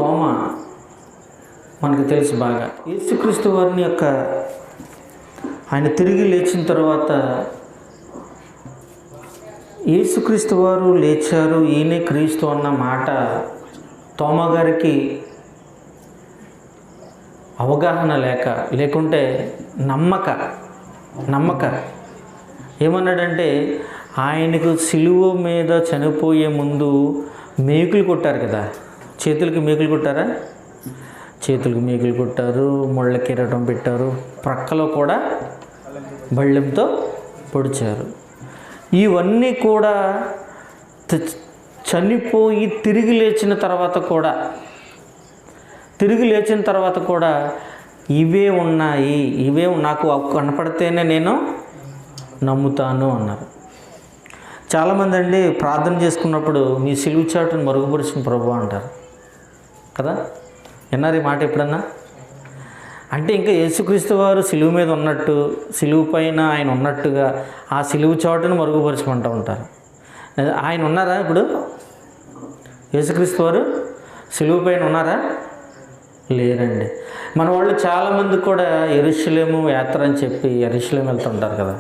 తోమ మనకు తెలుసు బాగా. యేసుక్రీస్తు వారిని యొక్క ఆయన తిరిగి లేచిన తర్వాత యేసుక్రీస్తు వారు లేచారు, ఈయనే క్రీస్తు అన్న మాట తోమ గారికి అవగాహన లేకుంటే నమ్మక ఏమన్నాడంటే, ఆయనకు సిలువ మీద చనిపోయే ముందు మేకులు కొట్టారు కదా, చేతులకి మేకులు కొట్టారా? చేతులకి మేకులు కొట్టారు, ముళ్ళ కిరీటం పెట్టారు, ప్రక్కలో కూడా బళ్ళెంతో పొడిచారు. ఇవన్నీ కూడా చనిపోయి తిరిగి లేచిన తర్వాత కూడా ఇవే ఉన్నాయి, ఇవే నాకు కనపడితేనే నేను నమ్ముతాను అన్నారు. చాలామంది అండి ప్రార్థన చేసుకున్నప్పుడు మీ సిలువ చాటును మరుగుపరిచిన ప్రభువా అంటారు కదా. విన్నారు ఈ మాట ఎప్పుడన్నా? అంటే ఇంకా యేసుక్రీస్తు వారు సిలువ మీద ఉన్నట్టు, సిలువ పైన ఆయన ఉన్నట్టుగా ఆ సిలువ చాటును మరుగుపరచుకుంటూ ఉంటారు. ఆయన ఉన్నారా ఇప్పుడు? యేసుక్రీస్తు వారు సిలువ పైన ఉన్నారా? లేరండి. మన వాళ్ళు చాలామంది కూడా యెరూషలేము యాత్ర అని చెప్పి యెరూషలేము వెళ్తుంటారు కదా.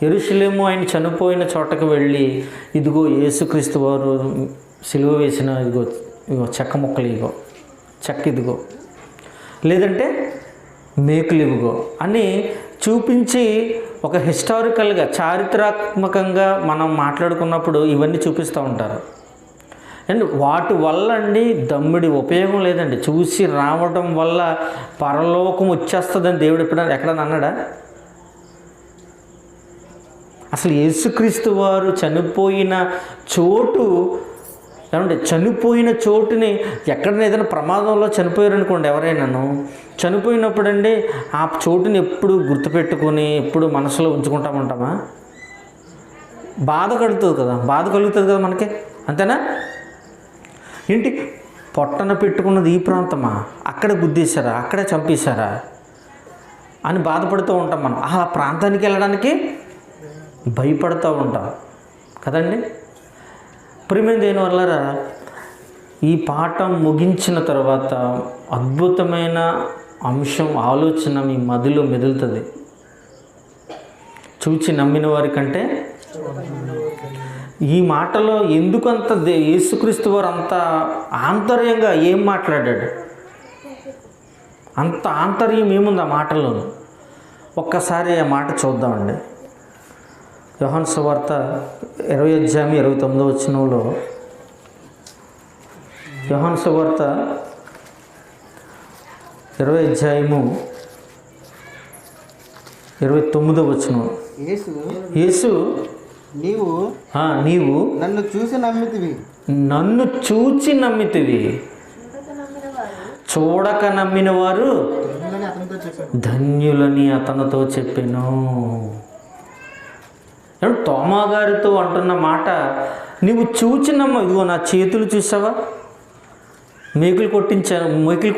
యెరూషలేము ఆయన చనిపోయిన చోటకు వెళ్ళి, ఇదిగో యేసుక్రీస్తు వారు సిలువ వేసిన ఇదిగో చెక్క ముక్కలు, చెక్క ఇదిగో, లేదంటే మేకులు ఇవిగో అని చూపించి ఒక హిస్టారికల్గా చారిత్రాత్మకంగా మనం మాట్లాడుకున్నప్పుడు ఇవన్నీ చూపిస్తూ ఉంటారు. అండ్ వాటి వల్ల అండి దమ్ముడి ఉపయోగం లేదండి. చూసి రావడం వల్ల పరలోకం వచ్చేస్తుందని దేవుడు ఎక్కడన్నా అన్నాడా? అసలు యేసుక్రీస్తు వారు చనిపోయిన చోటు ఏమంటే, చనిపోయిన చోటుని ఎక్కడైనా ఏదైనా ప్రమాదంలో చనిపోయారనుకోండి, ఎవరైనాను చనిపోయినప్పుడు అండి ఆ చోటుని ఎప్పుడు గుర్తుపెట్టుకొని ఎప్పుడు మనసులో ఉంచుకుంటామంటామా? బాధ కలుగుతుంది కదా మనకి, అంతేనా? ఏంటి పొట్టన పెట్టుకున్నది ఈ ప్రాంతమా, అక్కడే గుద్దేశారా, అక్కడే చంపేశారా అని బాధపడుతూ ఉంటాం మనం. ఆ ప్రాంతానికి వెళ్ళడానికి భయపడుతూ ఉంటాం కదండి. ప్రియమైన దేవుని వల్ల ఈ పాఠం ముగించిన తర్వాత అద్భుతమైన అంశం, ఆలోచన మీ మదిలో మెదులుతుంది. చూచి నమ్మిన వారి కంటే ఈ మాటలో ఎందుకంత యేసుక్రీస్తు వారు అంత ఆంతర్యంగా ఏం మాట్లాడాడు? అంత ఆంతర్యం ఏముంది ఆ మాటలో? ఒక్కసారి ఆ మాట చూద్దామండి. యోహాను సువార్త 20:29 యోహాను సువార్త 20:29 యేసు నీవు నన్ను చూచి నమ్మితివి, చూడక నమ్మిన వారు ధన్యులని అతనితో చెప్పెను. తోమా గారితో అంటున్న మాట, నీవు చూచి నమ్మ. ఇదిగో నా చేతులు చూసావా, మేకులు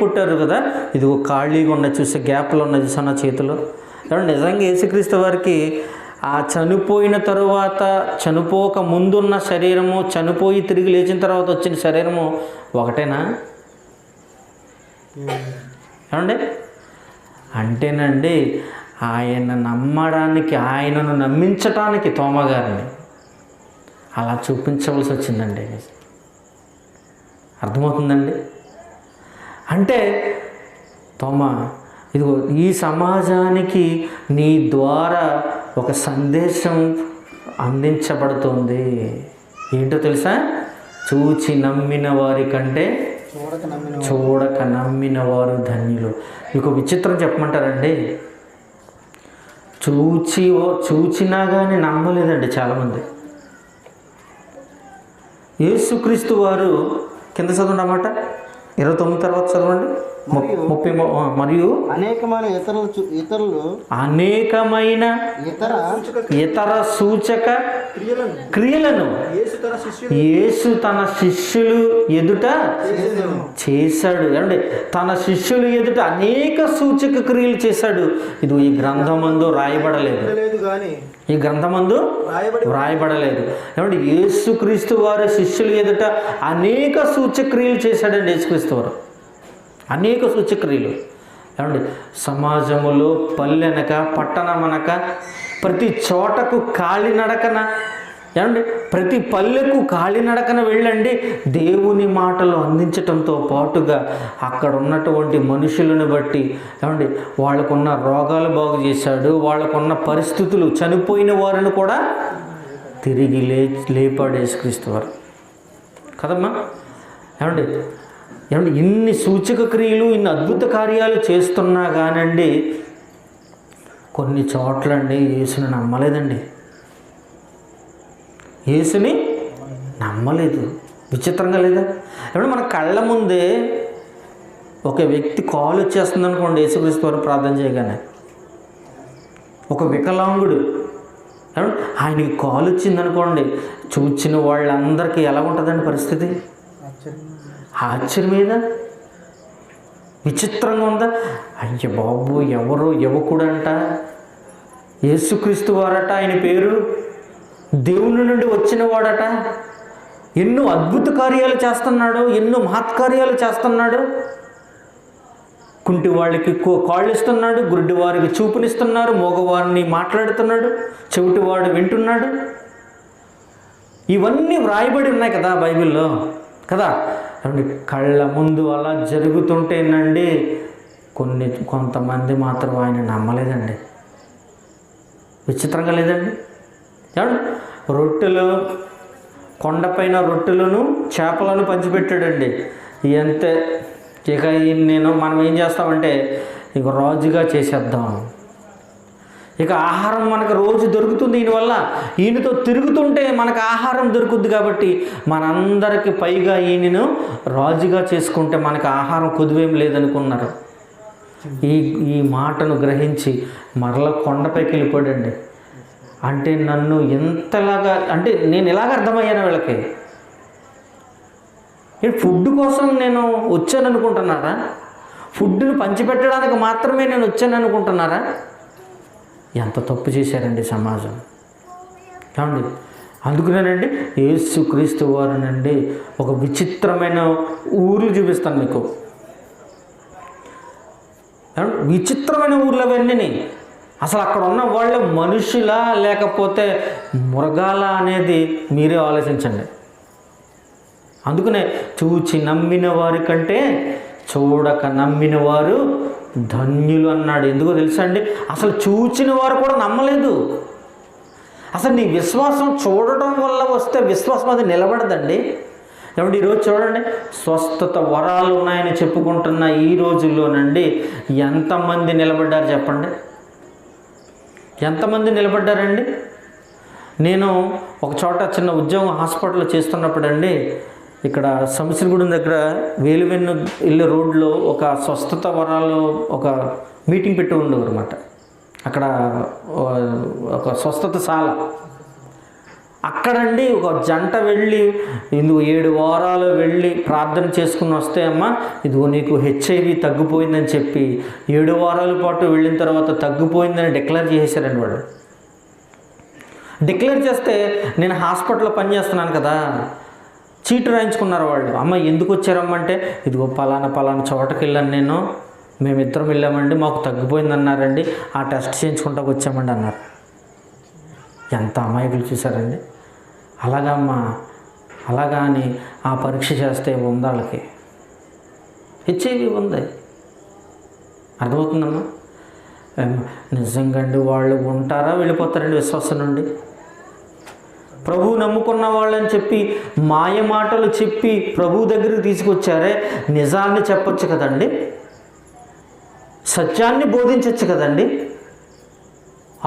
కొట్టారు కదా, ఇదిగో ఖాళీగా ఉన్నాయి చూసే, గ్యాప్లో ఉన్నాయి చూసా నా చేతులు. నిజంగా యేసుక్రీస్తు వారికి ఆ చనిపోయిన తరువాత, చనిపోక ముందున్న శరీరము, చనిపోయి తిరిగి లేచిన తర్వాత వచ్చిన శరీరము ఒకటేనా? ఏమండి? అంటేనండి ఆయన నమ్మడానికి, ఆయనను నమ్మించటానికి తోమా గారిని అలా చూపించవలసి వచ్చిందండి. అర్థమవుతుందండి? అంటే తోమా, ఇదిగో ఈ సమాజానికి నీ ద్వారా ఒక సందేశం అందించబడుతుంది. ఏంటో తెలుసా? చూచి నమ్మిన వారి కంటే చూడక నమ్మిన వారు ధన్యులు. మీకు విచిత్రం చెప్పమంటారండి? చూచినా కానీ నమ్మలేదండి చాలామంది. యేసుక్రీస్తు వారు కింద చదవండి అన్నమాట, 29 తర్వాత చదవండి, 30. మరియు అనేకమైన ఇతర సూచక క్రియలను యేసు తన శిష్యులు ఎదుట చేశాడు. అంటే తన శిష్యులు ఎదుట అనేక సూచక క్రియలు చేశాడు. ఇది ఈ గ్రంథమందు రాయబడలేదు. ఈ గ్రంథమందు వ్రాయబడలేదు. ఏమంటే యేసుక్రీస్తు వారి శిష్యులు ఎదుట అనేక సూచక్రియలు చేశాడండి యేసుక్రీస్తు వారు, అనేక సూచక్రియలు. ఏమండి సమాజములో పల్లెనక పట్టణమనక ప్రతి చోటకు కాలినడకన, ఏమండి ప్రతి పల్లెకు కాలినడకన వెళ్ళండి దేవుని మాటలు అందించటంతో పాటుగా అక్కడ ఉన్నటువంటి మనుషులను బట్టి ఏమండి వాళ్ళకున్న రోగాలు బాగు చేశాడు, వాళ్ళకున్న పరిస్థితులు, చనిపోయిన వారిని కూడా తిరిగి లేపాడు యేసుక్రీస్తు వారు కదమ్మా. ఏమండి ఏమండి ఇన్ని సూచక క్రియలు, ఇన్ని అద్భుత కార్యాలు చేస్తున్నా కానండి కొన్ని చోట్లండి యేసుని నమ్మలేదండి, యేసుని నమ్మలేదు. విచిత్రంగా లేదా? ఏమంటే మన కళ్ళ ముందే ఒక వ్యక్తి కాలు వచ్చేస్తుంది అనుకోండి, యేసుక్రీస్తు వారు ప్రార్థన చేయగానే ఒక వికలాంగుడు ఏమంటే ఆయనకి కాలు వచ్చిందనుకోండి, చూచిన వాళ్ళందరికీ ఎలా ఉంటుందండి పరిస్థితి? ఆశ్చర్యం మీద విచిత్రంగా ఉందా? అయ్య బాబు ఎవరో యువకుడంట, యేసుక్రీస్తు వారట, ఆయన పేరు దేవుని నుండి వచ్చిన వాడట, ఎన్నో అద్భుత కార్యాలు చేస్తున్నాడు, ఎన్నో మహత్కార్యాలు చేస్తున్నాడు. కుంటి వాళ్ళకి కాళ్ళు ఇస్తున్నాడు, గుడ్డి వారికి చూపునిస్తున్నారు, మోగవారిని మాట్లాడుతున్నాడు, చెవిటివాడు వింటున్నాడు. ఇవన్నీ వ్రాయబడి ఉన్నాయి కదా బైబిల్లో కదా. కళ్ళ ముందు అలా జరుగుతుంటేనండి కొంతమంది మాత్రం ఆయన నమ్మలేదండి. విచిత్రంగా లేదండి? రొట్టెలు, కొండపైన రొట్టెలను చేపలను పంచిపెట్టాడండి. ఎంత ఇక మనం ఏం చేస్తామంటే ఇక రాజుగా చేసేద్దాం, ఇక ఆహారం మనకు రోజు దొరుకుతుంది, దీనివల్ల ఈయనతో తిరుగుతుంటే మనకు ఆహారం దొరుకుద్ది కాబట్టి మనందరికి పైగా ఈయనను రాజుగా చేసుకుంటే మనకు ఆహారం కొదువేం లేదనుకున్నారు. ఈ మాటను గ్రహించి మరల కొండపైకి వెళ్ళిపోయాడండి. అంటే నన్ను ఎంతలాగా, అంటే నేను ఎలాగ అర్థమయ్యాను వీళ్ళకి? ఫుడ్ కోసం నేను వచ్చాను అనుకుంటున్నారా? ఫుడ్ని పంచిపెట్టడానికి మాత్రమే నేను వచ్చాను అనుకుంటున్నారా? ఎంత తప్పు చేశారండి సమాజం. ఏమండి అందుకునేనండి యేసుక్రీస్తు వారునండి ఒక విచిత్రమైన ఊర్లు చూపిస్తాను మీకు. విచిత్రమైన ఊర్లు అవన్నీ. అసలు అక్కడ ఉన్న వాళ్ళ మనుషులా లేకపోతే మృగాల అనేది మీరే ఆలోచించండి. అందుకనే చూచి నమ్మిన వారి కంటే చూడక నమ్మిన వారు ధన్యులు అన్నాడు. ఎందుకో తెలుసా అండి? అసలు చూచిన వారు కూడా నమ్మలేదు. అసలు నీ విశ్వాసం చూడటం వల్ల వస్తే విశ్వాసం అది నిలబడదండి. ఏమంటే ఈరోజు చూడండి, స్వస్థత వరాలు ఉన్నాయని చెప్పుకుంటున్న ఈ రోజుల్లోనండి ఎంతమంది నిలబడ్డారు చెప్పండి? ఎంతమంది నిలబడ్డారండి? నేను ఒక చోట చిన్న ఉద్యోగం హాస్పిటల్లో చేస్తున్నప్పుడు అండి, ఇక్కడ సంవత్సరగూడెం దగ్గర వేలువెన్ను ఇల్లు రోడ్లో ఒక స్వస్థత వరాలు ఒక మీటింగ్ పెట్టి ఉండేవారు అన్నమాట. అక్కడ ఒక స్వస్థతశాల. అక్కడండి ఒక జంట వెళ్ళి 7 వారాలు వెళ్ళి ప్రార్థన చేసుకుని వస్తే, అమ్మ ఇదిగో నీకు HIV తగ్గిపోయిందని చెప్పి 7 వారాల పాటు వెళ్ళిన తర్వాత తగ్గిపోయిందని డిక్లేర్ చేసేసారండి వాళ్ళు. డిక్లేర్ చేస్తే నేను హాస్పిటల్లో పనిచేస్తున్నాను కదా, చీటు రాయించుకున్నారు వాళ్ళు. అమ్మ ఎందుకు వచ్చారమ్మంటే, ఇదిగో పలానా చోటకి వెళ్ళాను మేమిద్దరం వెళ్ళామండి, మాకు తగ్గిపోయిందన్నారండి, ఆ టెస్ట్ చేయించుకుంటా వచ్చామండి అన్నారు. ఎంత అమాయకులు చూసారండి. అలాగమ్మా అలాగా అని ఆ పరీక్ష చేస్తే ఉంది, వాళ్ళకి HIV ఉంది. అర్థమవుతుందమ్మా? నిజంగా అండి వాళ్ళు ఉంటారా వెళ్ళిపోతారండి విశ్వాసం నుండి? ప్రభువు నమ్ముకున్న వాళ్ళని చెప్పి మాయ మాటలు చెప్పి ప్రభువు దగ్గరికి తీసుకొచ్చారే, నిజాన్ని చెప్పొచ్చు కదండి, సత్యాన్ని బోధించవచ్చు కదండి.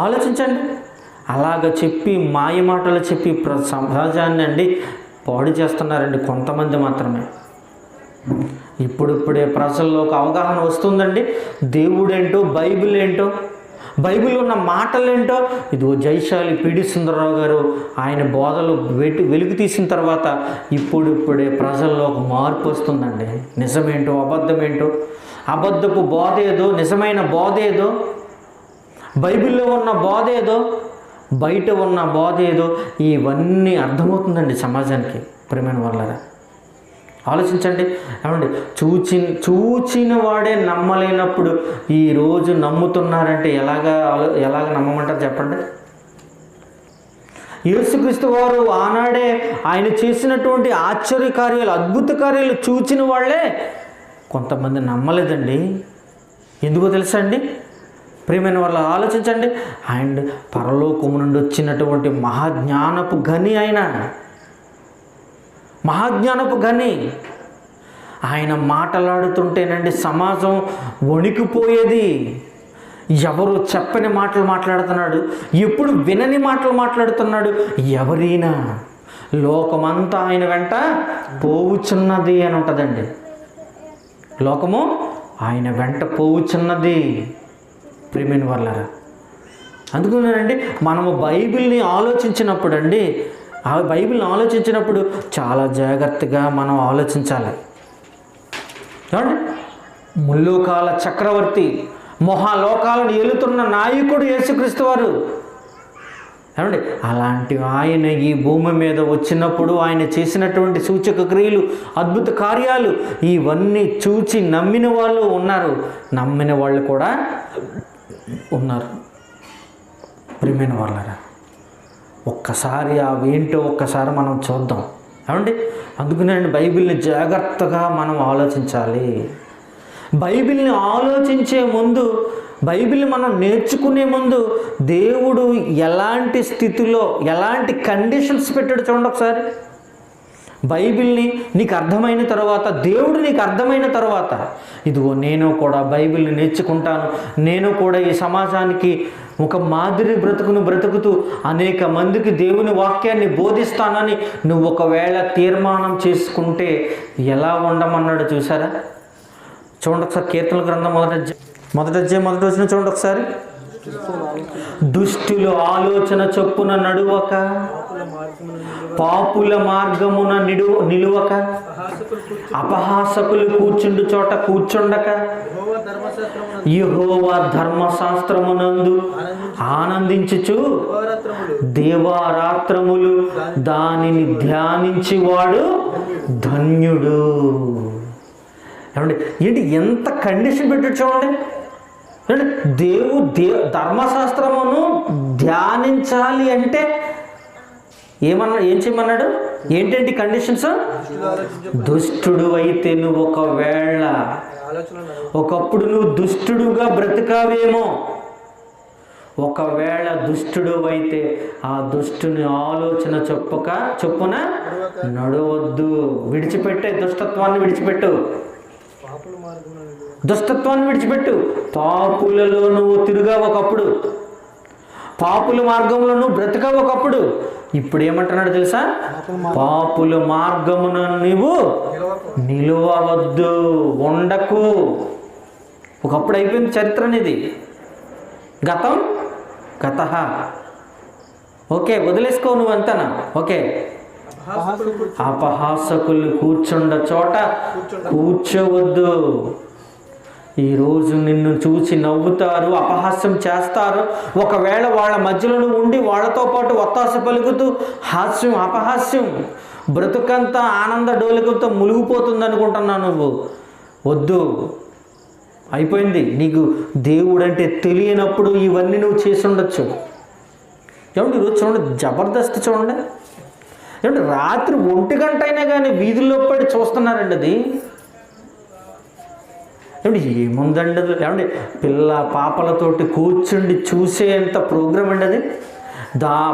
ఆలోచించండి. అలాగ చెప్పి మాయ మాటలు చెప్పి సమాజాన్ని అండి పాడు చేస్తున్నారండి కొంతమంది మాత్రమే. ఇప్పుడిప్పుడే ప్రజల్లో ఒక అవగాహన వస్తుందండి. దేవుడేంటో, బైబిల్ ఏంటో, బైబిల్లో ఉన్న మాటలేంటో. ఇదిగో జైశాలి పిడి సుందరరావు గారు ఆయన బోధలు వెలుగు తీసిన తర్వాత ఇప్పుడిప్పుడే ప్రజల్లో ఒక మార్పు వస్తుందండి. నిజమేంటో, అబద్ధమేంటో, అబద్ధపు బోధ ఏదో, నిజమైన బోధ ఏదో, బైబిల్లో ఉన్న బోధ ఏదో బయట ఉన్న బోధ ఏదో, ఇవన్నీ అర్థమవుతుందండి సమాజానికి. ప్రియమైన వాళ్ళారా, ఆలోచించండి. ఏమండి, చూచిన వాడే నమ్మలేనప్పుడు ఈరోజు నమ్ముతున్నారంటే ఎలాగ నమ్మమంటారు చెప్పండి? యేసుక్రీస్తు వారు ఆనాడే ఆయన చేసినటువంటి ఆశ్చర్య కార్యాలు, అద్భుత కార్యాలు చూచిన వాళ్ళే కొంతమంది నమ్మలేదండి. ఎందుకో తెలుసా అండి? ప్రియమైన వాళ్ళు ఆలోచించండి. ఆయన పరలోకము నుండి వచ్చినటువంటి మహాజ్ఞానపు గని, మహాజ్ఞానపు గని. ఆయన మాట్లాడుతుంటేనండి సమాజం వణికిపోయేది. ఎవరు చెప్పని మాటలు మాట్లాడుతున్నాడు, ఎప్పుడు వినని మాటలు మాట్లాడుతున్నాడు. ఎవరైనా లోకమంతా ఆయన వెంట పోవుచున్నది అని ఉంటుందండి. లోకము ఆయన వెంట పోవుచున్నది. ప్రియమైన వాళ్ళారా, అందుకున్నానండి మనము బైబిల్ని ఆలోచించినప్పుడు చాలా జాగ్రత్తగా మనం ఆలోచించాలి. ఏమండి, ముల్లోకాల చక్రవర్తి, మహాలోకాలను ఏలుతున్న నాయకుడు యేసుక్రీస్తు వారు. ఏమండి, అలాంటి ఆయన ఈ భూమి మీద వచ్చినప్పుడు ఆయన చేసినటువంటి సూచక క్రియలు, అద్భుత కార్యాలు ఇవన్నీ చూచి నమ్మిన వాళ్ళు ఉన్నారు, నమ్మిన వాళ్ళు కూడా ఉన్నారు. ప్రియమైన వాళ్ళారా, ఒక్కసారి అవేంటో ఒక్కసారి మనం చూద్దాం. ఏమండి, అందుకనే బైబిల్ని జాగ్రత్తగా మనం ఆలోచించాలి. బైబిల్ని ఆలోచించే ముందు, బైబిల్ని మనం నేర్చుకునే ముందు దేవుడు ఎలాంటి స్థితిలో, ఎలాంటి కండిషన్స్ పెట్టాడు చూడండి ఒకసారి. బైబిల్ని నీకు అర్థమైన తర్వాత, దేవుడు నీకు అర్థమైన తర్వాత, ఇదిగో నేను కూడా బైబిల్ని నేర్చుకుంటాను, నేను కూడా ఈ సమాజానికి ఒక మాదిరి బ్రతుకుతూ అనేక మందికి దేవుని వాక్యాన్ని బోధిస్తానని నువ్వు ఒకవేళ తీర్మానం చేసుకుంటే ఎలా ఉండమన్నాడు చూసారా? చూడండి ఒకసారి, కీర్తనల గ్రంథం మొదటి అధ్యాయం చూడండి ఒకసారి. దుష్టులు ఆలోచన చొప్పున నడువక, పాపుల మార్గమున నిలువక, అపహాసకులు కూర్చుండు చోట కూర్చుండక, యెహోవా ధర్మశాస్త్రమునందు ఆనందించుచు దేవారాత్రములు దానిని ధ్యానించేవాడు ధన్యుడు. ఏమండి, ఏంటి ఎంత కండిషన్ పెట్టాడు చూడండి. అంటే ధర్మశాస్త్రమును ధ్యానించాలి అంటే ఏం చేయమన్నాడు? ఏంటంటే కండిషన్స్? దుష్టుడు అయితే నువ్వు ఒకప్పుడు నువ్వు దుష్టుడుగా బ్రతికావేమో, ఒకవేళ దుష్టుడు అయితే ఆ దుష్టుని ఆలోచన చొప్పున నడవద్దు. విడిచిపెట్టే దుష్టత్వాన్ని విడిచిపెట్టు, పాపులలో నువ్వు తిరుగావు ఒకప్పుడు, పాపుల మార్గంలో నువ్వు బ్రతికావు ఒకప్పుడు. ఇప్పుడు ఏమంటున్నాడు తెలుసా? పాపుల మార్గమున నీవు నిలువవద్దు, ఉండకు. ఒకప్పుడు అయిపోయింది చరిత్ర అనేది. గత ఓకే, వదిలేసుకో నువ్వంతనా. ఓకే, అపహాసకులు కూర్చుండ చోట కూర్చోవద్దు. ఈరోజు నిన్ను చూసి నవ్వుతారు, అపహాస్యం చేస్తారు. ఒకవేళ వాళ్ళ మధ్యలో ఉండి వాళ్ళతో పాటు ఒత్తాస పలుకుతూ హాస్యం, అపహాస్యం, బ్రతుకంతా ఆనంద డోలికలతో మునిగిపోతుంది అనుకుంటున్నావు నువ్వు. వద్దు, అయిపోయింది. నీకు దేవుడు అంటే తెలియనప్పుడు ఇవన్నీ నువ్వు చేసి ఉండొచ్చు. ఏమంటే ఈరోజు చూడండి, జబర్దస్త్ చూడండి. ఏమంటే రాత్రి 1 గంట అయినా కానీ వీధుల్లో పడి చూస్తున్నారండి. అది ఏమంటే ఏముందండి అది? ఏమంటే పిల్ల పాపలతోటి కూర్చుండి చూసేంత ప్రోగ్రాం అండి అది.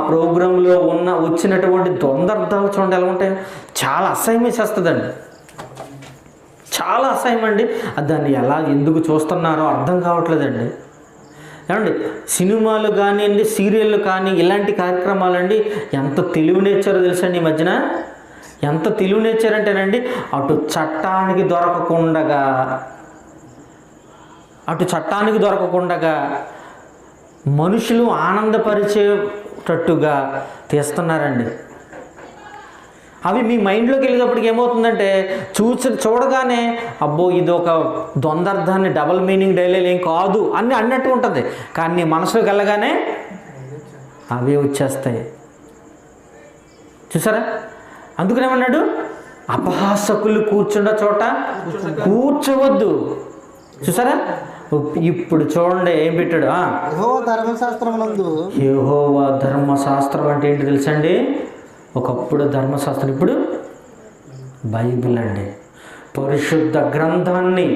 ప్రోగ్రాంలో వచ్చినటువంటి ద్వంద్వార్థాలు చూడండి ఎలా ఉంటాయి. చాలా అసహ్యం వేసేస్తుందండి, చాలా అసహ్యం అండి. దాన్ని ఎందుకు చూస్తున్నారో అర్థం కావట్లేదండి. ఏమండి సినిమాలు కానివ్వండి, సీరియళ్ళు కానీ, ఇలాంటి కార్యక్రమాలండి ఎంత తెలివి నేర్చారో తెలుసండి ఈ మధ్యన. ఎంత తెలివి నేర్చారంటేనండి, అటు చట్టానికి దొరకకుండా మనుషులు ఆనందపరిచేటట్టుగా తీస్తున్నారండి. అవి మీ మైండ్లోకి వెళ్ళేటప్పటికి ఏమవుతుందంటే చూడగానే అబ్బో ఇది ఒక ద్వంద్వార్థాన్ని, డబల్ మీనింగ్ డైలాగ్ ఏం కాదు అని అన్నట్టు ఉంటుంది. కానీ మనసులోకి వెళ్ళగానే అవే వచ్చేస్తాయి. చూసారా? అందుకనేమన్నాడు, అపహాసకులు కూర్చున్న చోట కూర్చోవద్దు. చూసారా? ఇప్పుడు చూడండి ఏం పెట్టాడు. యెహోవా ధర్మశాస్త్రం అంటే ఏంటి తెలుసండి? ఒకప్పుడు ధర్మశాస్త్రం, ఇప్పుడు బైబిల్ అండి. పరిశుద్ధ గ్రంథాన్ని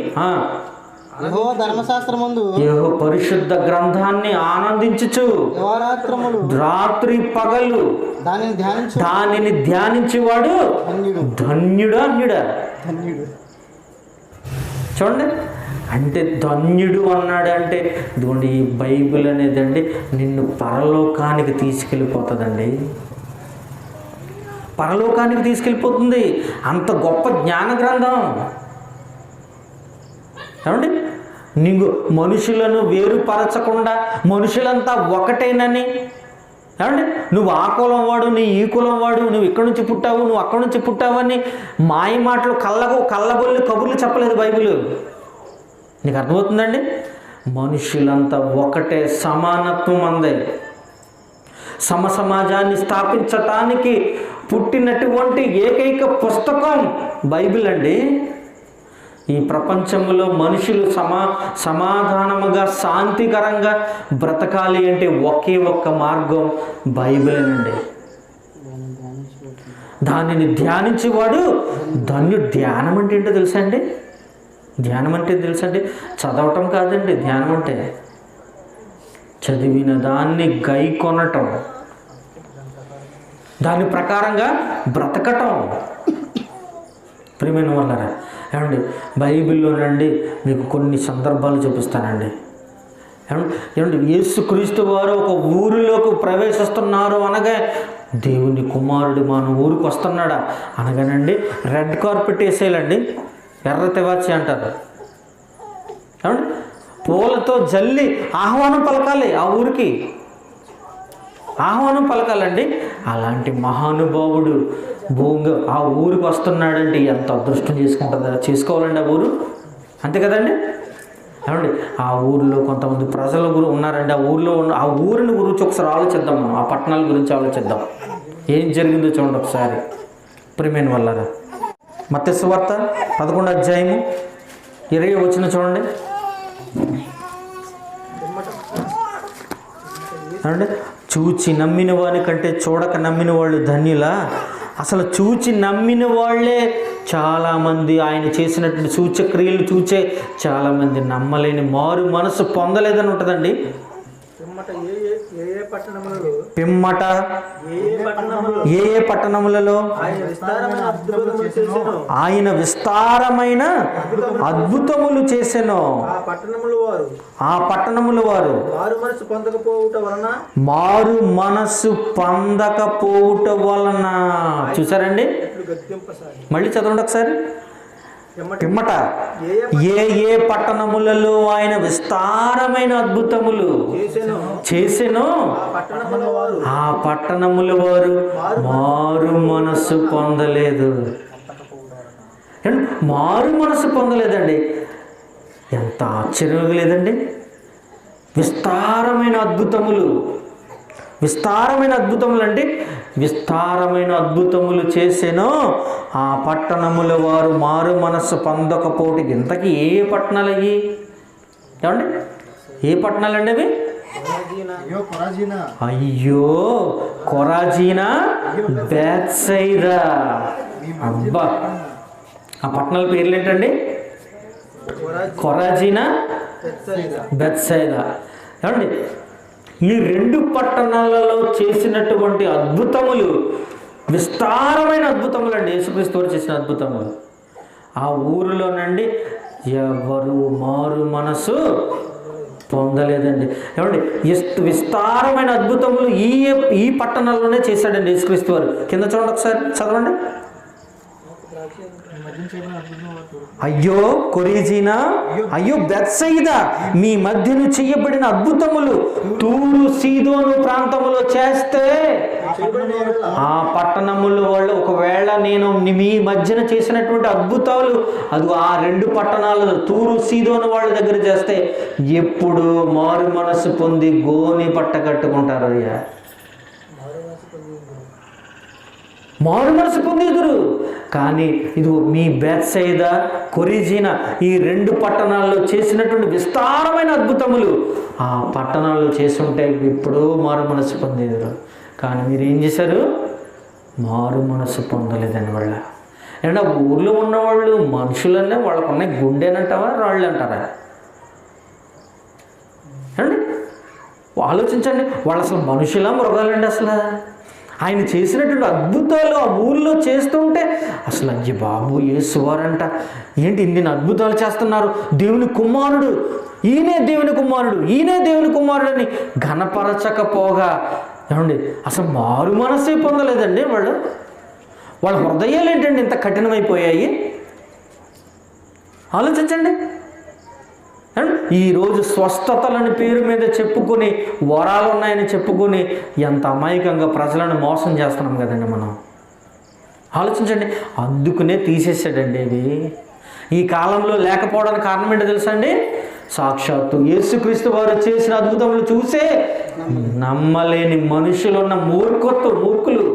యెహోవా పరిశుద్ధ గ్రంథాన్ని ఆనందించుచు రాత్రి పగలు దానిని ధ్యానించేవాడు ధన్యుడా అన్యుడా? చూడండి, అంటే ధన్యుడు అన్నాడు అంటే ఇదిగోండి ఈ బైబిల్ అనేది అండి నిన్ను పరలోకానికి తీసుకెళ్ళిపోతుందండి. పరలోకానికి తీసుకెళ్ళిపోతుంది. అంత గొప్ప జ్ఞాన గ్రంథం. ఏమండి, నీకు మనుషులను వేరుపరచకుండా మనుషులంతా ఒకటేనని, ఏమండి నువ్వు ఆ కులం వాడు, నీ ఈ కులం వాడు, నువ్వు ఇక్కడి నుంచి పుట్టావు, నువ్వు అక్కడి నుంచి పుట్టావు అని మాయ మాటలు కళ్ళబొల్లి కబుర్లు చెప్పలేదు బైబిల్. నీకు అర్థమవుతుందండి? మనుషులంతా ఒకటే, సమానత్వం అందే. సమాజాన్ని స్థాపించటానికి పుట్టినటువంటి ఏకైక పుస్తకం బైబిల్ అండి. ఈ ప్రపంచంలో మనుషులు సమాధానముగా శాంతికరంగా బ్రతకాలి అంటే ఒకే ఒక్క మార్గం బైబిలేనండి. దానిని ధ్యానించేవాడు ధన్యుడు. ధ్యానం అంటే ఏంటో తెలుసా అండి? ధ్యానం అంటే తెలుసండి? చదవటం కాదండి. ధ్యానం అంటే చదివిన దాన్ని గైకొనటం, దాని ప్రకారంగా బ్రతకటం. ప్రియమైన వాళ్ళారా, ఏమండి బైబిల్లోనండి మీకు కొన్ని సందర్భాలు చూపిస్తానండి. ఏమండి యేసుక్రీస్తు వారు ఒక ఊరిలోకి ప్రవేశిస్తున్నారు అనగా, దేవుని కుమారుడు మన ఊరికి వస్తున్నాడా అనగానండి రెడ్ కార్పెట్ వేసేయాలండి, ఎర్ర తెవాచి అంటారు. ఏమండి పూలతో జల్లి ఆహ్వానం పలకాలి, ఆ ఊరికి ఆహ్వానం పలకాలండి. అలాంటి మహానుభావుడు భూమి ఆ ఊరికి వస్తున్నాడంటే ఎంత అదృష్టం చేసుకోవాలండి ఆ ఊరు, అంతే కదండి. ఏమండి ఆ ఊరిలో కొంతమంది ప్రజలు ఉన్నారండి. ఆ ఊరిలో ఆ ఊరిని గురించి ఒకసారి ఆలోచిద్దాం. మనం ఆ పట్టణాల గురించి ఆలోచిద్దాం. ఏం జరిగిందో చూడండి ఒకసారి. ప్రియమైన వాళ్ళారా, మత్తయి సువార్త 11వ అధ్యాయము 20వ వచనం చూడండి. అంటే చూచి నమ్మిన వాని కంటే చూడక నమ్మిన వాళ్ళు ధన్యులా? అసలు చూచి నమ్మిన వాళ్ళే చాలామంది ఆయన చేసినటువంటి సూచక్రియలు చూచే చాలామంది నమ్మలేని మారు మనసు పొందలేదని ఉంటుందండి. పిమ్మట ఏ ఏ పట్టణములలో ఆయన విస్తారమైన అద్భుతములు చేసెనో ఆ పట్టణముల వారు మారు మనసు పొందకపోవుట వలన. చూసారండి? మళ్ళీ చదవండి ఒకసారి. పిమ్మట ఏ ఏ పట్టణములలో ఆయన విస్తారమైన అద్భుతములు చేసెనో ఆ పట్టణముల వారు మారు మనసు పొందలేదు. మారు మనసు పొందలేదండి. ఎంత ఆశ్చర్యం లేదండి? విస్తారమైన అద్భుతములు అంటే విస్తారమైన అద్భుతములు చేసెనో ఆ పట్టణముల వారు మారు మనస్సు పొందకపోటి. ఇంతకీ ఏ పట్టణాలు అయ్యి? ఏమండి ఏ పట్టణాలు అండి అవి? అయ్యో కొరాజీనా, బేత్సైదా. అబ్బా, ఆ పట్టణాల పేర్లు ఏంటండి? కొరాజీనా, బేత్సైదా. ఏమండి ఈ రెండు పట్టణాలలో చేసినటువంటి అద్భుతములు విస్తారమైన అద్భుతములు అండి. యేసుక్రీస్తు వారు చేసిన అద్భుతములు. ఆ ఊరిలోనండి ఎవరు మారు మనసు పొందలేదండి. ఏమండి విస్తారమైన అద్భుతములు ఈ పట్టణాల్లోనే చేశాడండి యేసుక్రీస్తు వారు. కింద చూడండి ఒకసారి, చదవండి. అయ్యో కొరీజీనా, అయ్యో బెత్సయిదా, మీ మధ్యను చేయబడిన అద్భుతములు తూరు సీదోను ప్రాంతములో చేస్తే ఆ పట్టణముల వాళ్ళు, ఒకవేళ నేను మీ మధ్యన చేసినటువంటి అద్భుతాలు అది ఆ రెండు పట్టణాలు తూరు సీదోను వాళ్ళ దగ్గర చేస్తే ఎప్పుడు మారు మనసు పొంది గోని పట్ట కట్టుకుంటారు. అయ్యా మారు మనసు పొందేదురు. కానీ ఇది మీ బేత్సయిదా, కొరిజీనా ఈ 2 పట్టణాల్లో చేసినటువంటి విస్తారమైన అద్భుతములు ఆ పట్టణాల్లో చేసుంటే ఇప్పుడు మారు మనసు పొందేదురు. కానీ మీరు ఏం చేశారు? మారు మనసు పొందలేదని వాళ్ళ. ఏమన్నా ఊర్లో ఉన్నవాళ్ళు మనుషులనే వాళ్ళకున్న గుండెనంటావా రాళ్ళు అంటారా? అండి ఆలోచించండి, వాళ్ళు అసలు మనుషులా మృగాలండి? అసలు ఆయన చేసినటువంటి అద్భుతాలు ఆ ఊళ్ళో చేస్తుంటే అసలు అయ్యి బాబు యేసువారంట, ఏంటి ఇన్ని అద్భుతాలు చేస్తున్నారు, దేవుని కుమారుడు, ఈయనే దేవుని కుమారుడు, ఈయనే దేవుని కుమారుడు అని ఘనపరచకపోగా ఏమండి అసలు మారు మనసే పొందలేదండి వాళ్ళు. వాళ్ళ హృదయాలు ఏంటండి ఇంత కఠినమైపోయాయి? ఆలోచించండి. ఈరోజు స్వస్థతలని పేరు మీద చెప్పుకొని, వరాలు ఉన్నాయని చెప్పుకొని ఎంత అమాయకంగా ప్రజలను మోసం చేస్తున్నాం కదండి మనం. ఆలోచించండి. అందుకునే తీసేసాడండి ఇది. ఈ కాలంలో లేకపోవడానికి కారణం ఏంటో తెలుసా అండి? సాక్షాత్తు యేసుక్రీస్తు వారు చేసిన అద్భుతములు చూసే నమ్మలేని మనుషులు ఉన్న మూర్ఖులు.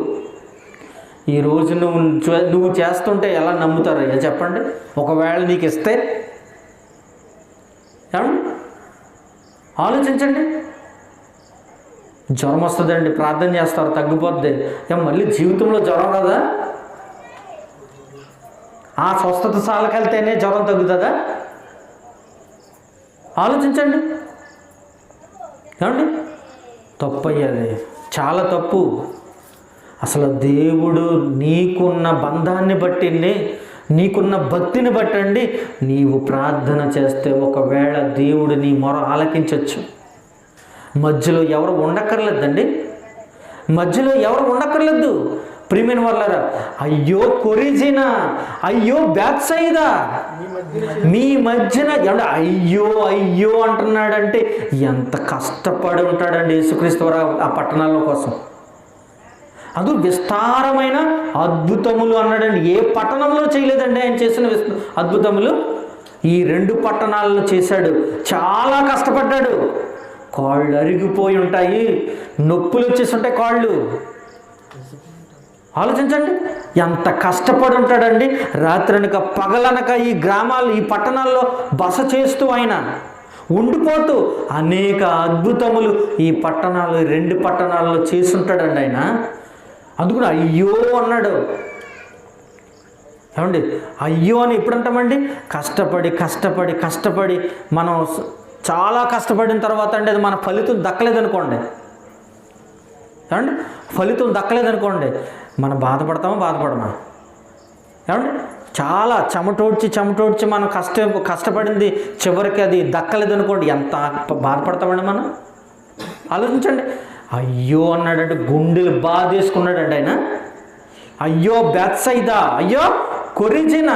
ఈరోజు నువ్వు చేస్తుంటే ఎలా నమ్ముతారయ్యా చెప్పండి? ఒకవేళ నీకు ఇస్తే ఏమండి ఆలోచించండి. జ్వరం వస్తుందండి, ప్రార్థన చేస్తారు, తగ్గిపోద్ది. మళ్ళీ జీవితంలో జ్వరం రాదా? ఆ స్వస్థత సాలకు వెళ్తేనే జ్వరం తగ్గుతుందా? ఆలోచించండి. ఏమండి తప్పు అయ్యేది, చాలా తప్పు. అసలు దేవుడు నీకున్న బంధాన్ని బట్టి, నీకున్న భక్తిని బట్టండి నీవు ప్రార్థన చేస్తే ఒకవేళ దేవుడు నీ మొర ఆలకించవచ్చు. మధ్యలో ఎవరు ఉండక్కర్లేదండి, మధ్యలో ఎవరు ఉండక్కర్లేదు. ప్రియమైన వాళ్ళారా, అయ్యో కొరిజినా, అయ్యో బేత్సయిదా, మీ మధ్యన అయ్యో అయ్యో అంటున్నాడంటే ఎంత కష్టపడి ఉంటాడండి యేసుక్రీస్తు వారు ఆ పట్టణాల కోసం. అది విస్తారమైన అద్భుతములు అన్నాడండి. ఏ పట్టణంలో చేయలేదండి ఆయన చేసిన అద్భుతములు? ఈ 2 పట్టణాలలో చేశాడు. చాలా కష్టపడ్డాడు. కాళ్ళు అరిగిపోయి ఉంటాయి, నొప్పులు వచ్చేసి ఉంటాయి కాళ్ళు. ఆలోచించండి, ఎంత కష్టపడి ఉంటాడండి. రాత్రనక పగలనక ఈ గ్రామాలు, ఈ పట్టణాల్లో బస చేస్తూ ఆయన ఉండిపోతూ అనేక అద్భుతములు ఈ పట్టణాలు, 2 పట్టణాల్లో చేసి ఉంటాడండి ఆయన. అందుకని అయ్యో అన్నాడు. ఏమండి అయ్యో అని ఎప్పుడు అంటామండి? కష్టపడి మనం చాలా కష్టపడిన తర్వాత అండి అది మన ఫలితం దక్కలేదనుకోండి, ఏమండి ఫలితం దక్కలేదనుకోండి, మనం బాధపడమా? ఏమండి చాలా చెమటోడ్చి మనం కష్టపడింది చివరికి అది దక్కలేదనుకోండి, ఎంత బాధపడతామండి మనం? ఆలోచించండి. అయ్యో అన్నాడంటే గుండెలు బాధేసుకున్నాడండి ఆయన. అయ్యో బేత్సయిదా, అయ్యో కొరిజినా,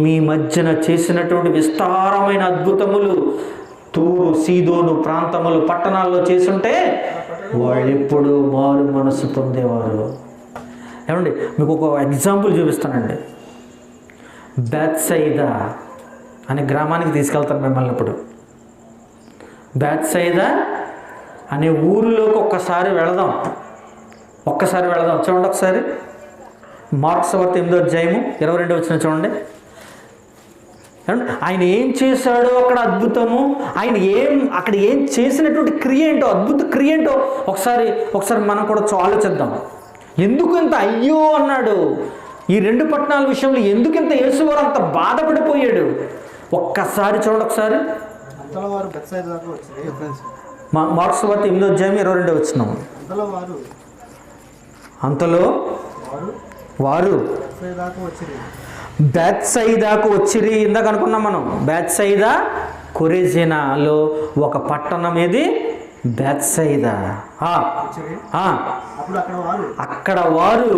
మీ మధ్యన చేసినటువంటి విస్తారమైన అద్భుతములు తూరు సీదోను ప్రాంతములు పట్టణాల్లో చేసుంటే వాళ్ళు ఎప్పుడు మారు మనసు పొందేవారు. ఏమండి మీకు ఒక ఎగ్జాంపుల్ చూపిస్తానండి. బేత్సయిదా అనే గ్రామానికి తీసుకెళ్తాను మిమ్మల్ని. ఇప్పుడు బేత్సయిదా అనే ఊరిలోకి ఒక్కసారి వెళదాం. చూడండి ఒకసారి మార్కు సువార్త 8వ అధ్యాయము 22వ వచనం చూడండి. ఆయన ఏం చేశాడో అక్కడ అద్భుతము, ఆయన అక్కడ ఏం చేసినటువంటి క్రియ ఏంటో, అద్భుత క్రియ ఏంటో ఒకసారి మనం కూడా ఆలోచిద్దాం. ఎందుకు ఇంత అయ్యో అన్నాడు? ఈ 2 పట్టణాల విషయంలో ఎందుకు ఇంత యేసువారు అంత బాధపడిపోయాడు? ఒక్కసారి చూడండి. ఒకసారి మార్కు సువార్త 8వ అధ్యాయం 22వ వచనం. అంతలో వారు బేత్సయిదాకు వచ్చిరి. ఇందాక అనుకున్నాం మనం, బేత్సయిదా కొరిజినాలో ఒక పట్టణం ఏది? బేత్సయిదా. అక్కడ వారు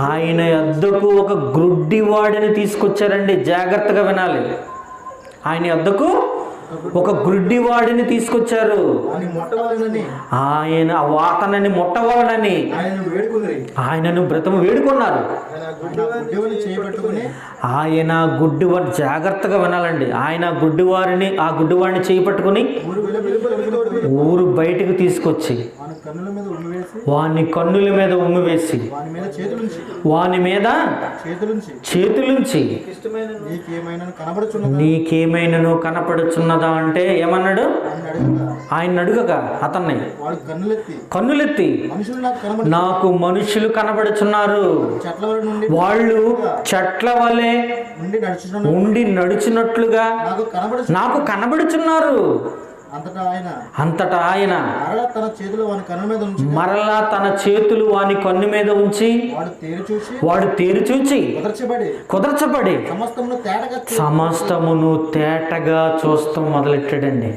ఆయన యొద్దకు ఒక గ్రుడ్డివాడిని తీసుకొచ్చారండి. జాగ్రత్తగా వినాలి. ఆయన యొద్దకు ఒక గ్రుడ్డివాడిని తీసుకొచ్చారు. ఆయన అతనిని ముట్టవాలని ఆయనను బ్రతము వేడుకున్నారు. ఆయన గుడ్డివారిని, జాగ్రత్తగా వినాలండి, ఆయన ఆ గుడ్డివాడిని చేపట్టుకుని ఊరు బయటికి తీసుకొచ్చి వాని కన్నుల మీద ఉమ్మి వేసి వాని మీద చేతులుంచి నీకేమైనాను కనపడుచున్నదా అంటే ఏమన్నాడు? ఆయన అడుగగా అతన్ని కన్నులెత్తి నాకు మనుషులు కనబడుచున్నారు, వాళ్ళు చెట్ల వలె ఉండి నడుచున్నట్లుగా నాకు కనబడుచున్నారు. అంతటా ఆయన మరలా తన చేతులు వాని కన్ను మీద ఉంచి వాడు తేరు చూచి కుదర్చబడి సమస్తమును తేటగా చూస్తాం మొదలెట్టాడండి.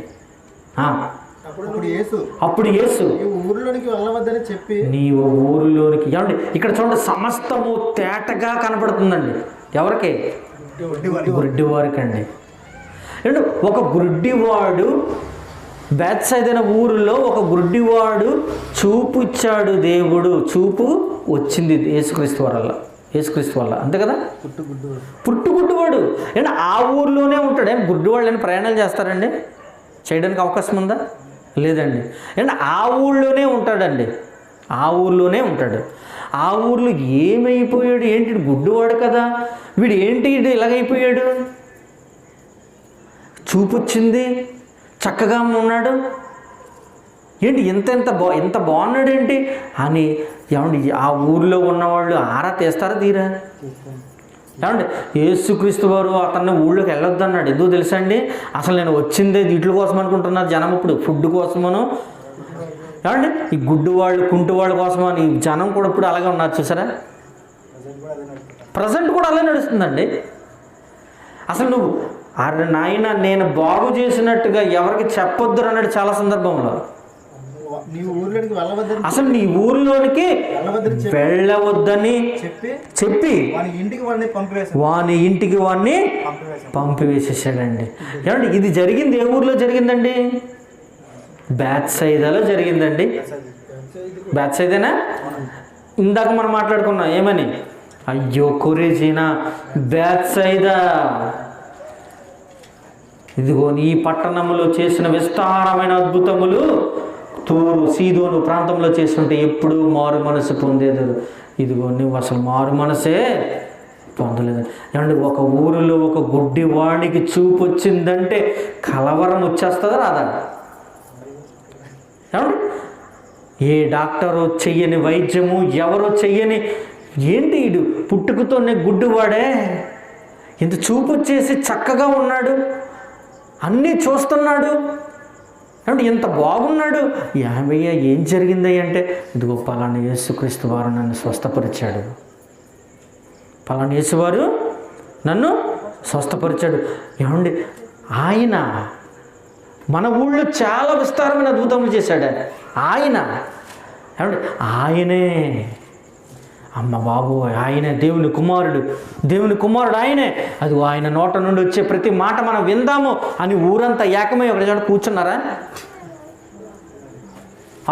అప్పుడు యేసు ఊరిలోనికి వెళ్ళవద్దని చెప్పి నీవు ఊరిలోనికి ఏమండి ఇక్కడ చూడండి, సమస్తము తేటగా కనపడుతుందండి. ఎవరికి? గుడ్డివారికండి. ఒక గుడ్డివాడు బేత్సైదా ఊరిలో ఒక గుడ్డివాడు చూపు ఇచ్చాడు దేవుడు. చూపు వచ్చింది యేసుక్రీస్తు వల్ల, అంతే కదా. పుట్టుగుడ్డివాడు అంటే ఆ ఊరిలోనే ఉంటాడు. ఏం గుడ్డివాళ్ళని ప్రయాణాలు చేస్తారండి? చేయడానికి అవకాశం ఉందా? లేదండి. అంటే ఆ ఊళ్ళోనే ఉంటాడండి, ఆ ఊర్లోనే ఉంటాడు. ఆ ఊర్లో ఏమైపోయాడు? ఏంటి గుడ్డివాడు కదా, వీడు ఏంటి ఇలాగైపోయాడు? చూపు వచ్చింది, చక్కగా ఉన్నాడు, ఏంటి ఎంత బాగున్నాడు ఏంటి అని ఏమండి ఆ ఊర్లో ఉన్నవాళ్ళు ఆరా తీస్తారా తీరా? ఏమండి యేసుక్రీస్తు వారు అతన్ని ఊళ్ళోకి వెళ్ళొద్దు అన్నాడు. ఎందుకు తెలుసా అండి? అసలు నేను వచ్చిందే వీటి కోసం అనుకుంటున్నారు జనం, ఇప్పుడు ఫుడ్ కోసమను. ఏమండి ఈ గుడ్డివాళ్ళు కుంటివాళ్ళ కోసమో అని జనం కూడా ఇప్పుడు అలాగే ఉన్నారు చూసారా. ప్రజెంట్ కూడా అలాగే నడుస్తుందండి. అసలు నువ్వు అరే నాయన నేను బాగు చేసినట్టుగా ఎవరికి చెప్పొద్దు అన్నాడు చాలా సందర్భంలో. అసలు నీ ఊరిలోనికి వెళ్ళవద్దని చెప్పి వాని ఇంటికి వాడిని పంపివేసేసాడండి. ఏమండి ఇది జరిగింది ఏ ఊర్లో జరిగిందండి? బేత్సైదాలో జరిగిందండి. బేత్సైదానా? ఇందాక మనం మాట్లాడుకున్నాం ఏమని, అయ్యో కొరేజీనా బేత్సైదా, ఇదిగో నీ పట్టణములో చేసిన విస్తారమైన అద్భుతములు తూరు సీదోను ప్రాంతంలో చేస్తుంటే ఎప్పుడు మారు మనసు పొందేదారు. ఇదిగో నువ్వు అసలు మారు మనసే పొందలేదు. ఏమంటే ఒక ఊరిలో ఒక గుడ్డి వాడికి చూపు వచ్చిందంటే కలవరం వచ్చేస్తుందా రాదా? ఏమండి ఏ డాక్టరు చెయ్యని వైద్యము ఎవరో చెయ్యని, ఏంటి ఇడు పుట్టుకతోనే గుడ్డివాడే ఇంత చూపు వచ్చేసి చక్కగా ఉన్నాడు, అన్నీ చూస్తున్నాడు, అంటే ఎంత బాగున్నాడు. యాభయ్య ఏం జరిగింది అంటే, ఇదిగో పలానా యేసుక్రీస్తు వారు నన్ను స్వస్థపరిచాడు, పలానా యేసువారు నన్ను స్వస్థపరిచాడు. ఏమండి ఆయన మన ఊళ్ళో చాలా విస్తారమైన అద్భుతములు చేశాడు ఆయన. ఏమండి ఆయనే, అమ్మ బాబు ఆయనే దేవుని కుమారుడు ఆయనే. అది ఆయన నోట నుండి వచ్చే ప్రతి మాట మనం విందాము అని ఊరంతా ఏకమై ఒక చోట కూర్చున్నారా?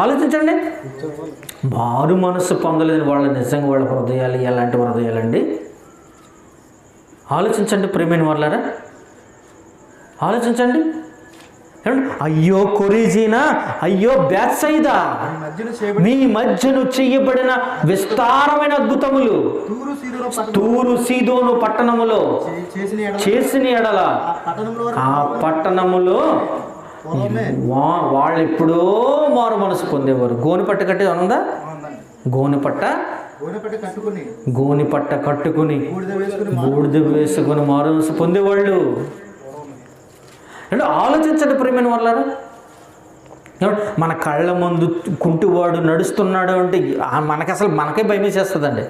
ఆలోచించండి. మారు మనసు పొందలేని వాళ్ళ నిజంగా వాళ్ళ హృదయాలు ఎలాంటి హృదయాలండి? ఆలోచించండి ప్రియమైన వాళ్ళారా, ఆలోచించండి. అయ్యో కొరీజీనా, అయ్యో బేత్సైదా, మీ మధ్యను చేయబడిన విస్తారమైన అద్భుతములు తూరు సీదోను పట్టణములో చేసిన ఎడల ఆ పట్టణములో వాళ్ళు ఎప్పుడో మారు మనసు పొందేవారు. గోనిపట్ట కట్టి అనుందా? గోనిపట్ట కట్టుకుని బూడిద వేసుకుని మారు మనసు పొందేవాళ్ళు. అంటే ఆలోచించండి ప్రియమైన వాళ్ళారా. మన కళ్ళ ముందు కుంటివాడు నడుస్తున్నాడు అంటే మనకే భయం వేసేస్తుందండి.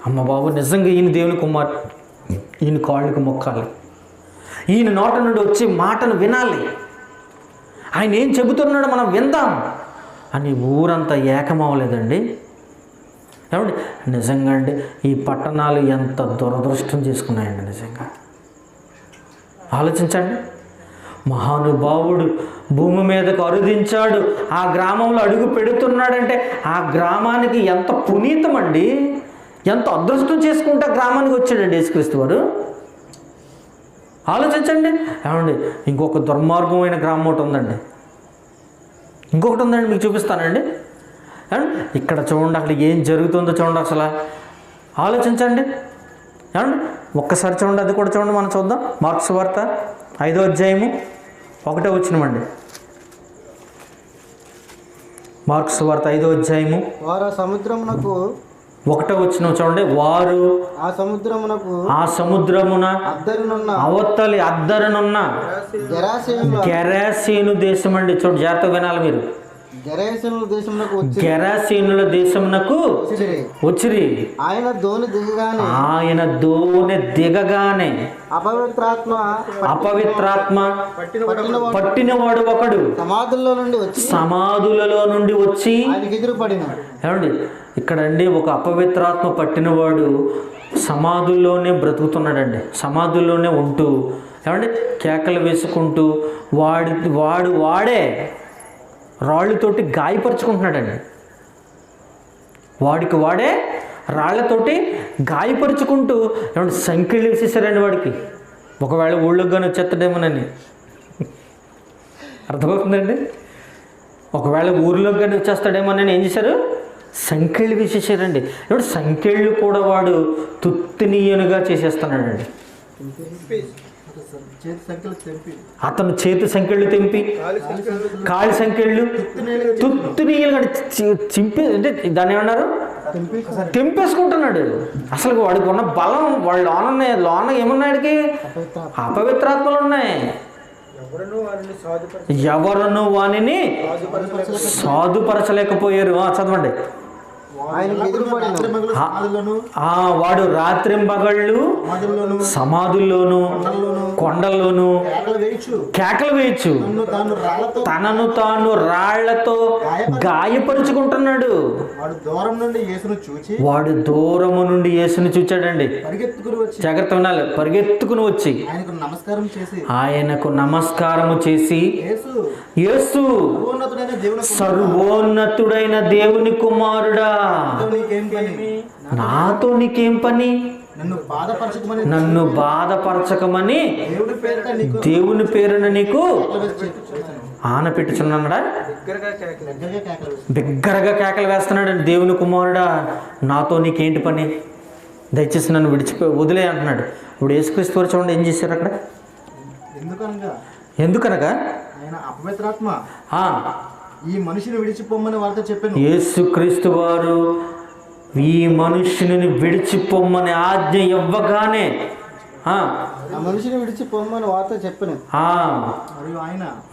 అమ్మ బాబు నిజంగా ఈయన దేవుని కుమారుడు, ఈయన కాళ్ళకి మొక్కాలి, ఈయన నోట నుండి వచ్చే మాటను వినాలి, ఆయన ఏం చెబుతున్నాడో మనం విందాం అని ఊరంతా ఏకమవ్వలేదండి. ఏమండి నిజంగా అండి ఈ పట్టణాలు ఎంత దురదృష్టం చేసుకున్నాయండి నిజంగా. ఆలోచించండి. మహానుభావుడు భూమి మీదకు అరుదించాడు, ఆ గ్రామంలో అడుగు పెడుతున్నాడంటే ఆ గ్రామానికి ఎంత పునీతం అండి, ఎంత అదృష్టం చేసుకుంటే గ్రామానికి వచ్చాడండి యేసుక్రీస్తు వారు. ఆలోచించండి. ఏమండి ఇంకొక దుర్మార్గమైన గ్రామం ఒకటి ఉందండి, ఇంకొకటి ఉందండి, మీకు చూపిస్తానండి. ఏమండి ఇక్కడ చూడండి, అక్కడ ఏం జరుగుతుందో చూడండి, అసలు ఆలోచించండి. ఏమండి ఒక్కసారి చూడండి, అది కూడా చూడండి, మనం చూద్దాం. మార్క్స్ వార్త 5వ అధ్యాయము 1వ వచనమండి. మార్క్స్ వార్త 5వ అధ్యాయము వారు ఆ సముద్రమునకు 1వ వచనం చూడండి. వారు ఆ సముద్రమున అవతలి అద్దరనున్న గెరాసేను దేశం అండి. చూడండి, జాగ్రత్తగా వినాలి మీరు. గెరాసేనుల దేశమునకు వచ్చిరి. ఆయన దోణి దిగగానే అపవిత్రాత్మ పట్టినవాడు ఒకడు సమాధులలో నుండి వచ్చి ఏమండి ఇక్కడ అండి ఒక అపవిత్రాత్మ పట్టినవాడు సమాధుల్లోనే బ్రతుకుతున్నాడండి. సమాధుల్లోనే ఉంటూ ఏమండి కేకలు వేసుకుంటూ వాడే రాళ్ళతోటి గాయపరుచుకుంటున్నాడండి. వాడే రాళ్లతోటి గాయపరుచుకుంటూ ఏమంటే సంఖ్యలు వేసేసారండి వాడికి. ఒకవేళ ఊళ్ళోకి కానీ వచ్చేస్తాడేమోనని అర్థమవుతుందండి. ఒకవేళ ఊరిలోకి కానీ వచ్చేస్తాడేమోనని ఏం చేశారు, సంఖ్యలు వేసేసారండి. ఇప్పుడు సంఖ్యలు కూడా వాడు తుత్తినీయనుగా చేసేస్తున్నాడండి. అతను చేతి సంఖ్యలు తెంపి కాలి సంఖ్యలు తుత్తినీయలు చింపి అంటే దాన్ని ఏమన్నారు, తెంపేసుకుంటున్నాడు. అసలు వాడికి ఉన్న బలం వాళ్ళ లోన ఏమున్నాడికి అపవిత్రాత్మలు ఉన్నాయి. ఎవరును వానిని సాధుపరచలేకపోయారు. చదవండి. వాడు రాత్రింబగళ్ళు సమాధుల్లోను కొండల్లోను కేకలు వేయచ్చు, తనను తాను రాళ్లతో గాయపరుచుకుంటున్నాడు. వాడు దూరము నుండి యేసును చూచాడండి. జాగ్రత్త ఉండాలి. పరిగెత్తుకుని వచ్చి ఆయనకు నమస్కారము చేసి, యేసు సర్వోన్నతుడైన దేవుని కుమారుడా, నాతో నీకేం పని, నన్ను బాధపరచకమని దేవుని పేరున నీకు ఆనపెట్టుచున్నాడా. బిగ్గరగా కేకలు వేస్తున్నాడు. దేవుని కుమారుడా, నాతో నీకేంటి పని, దయచేసి నన్ను వదిలే అంటున్నాడు. ఇప్పుడు యేసుక్రీస్తు వారు చూడండి ఏం చేశారు అక్కడ. ఎందుకనగా అపవిత్రాత్మ ఈ మనిషిని విడిచిపోమ్మని వార్త చెప్పాను. యేసుక్రీస్తు వారు ఈ మనుష్యుని విడిచిపోమ్మని ఆజ్ఞ ఇవ్వగానే మనిషిని విడిచిపోమ్మని వార్త చెప్పాను.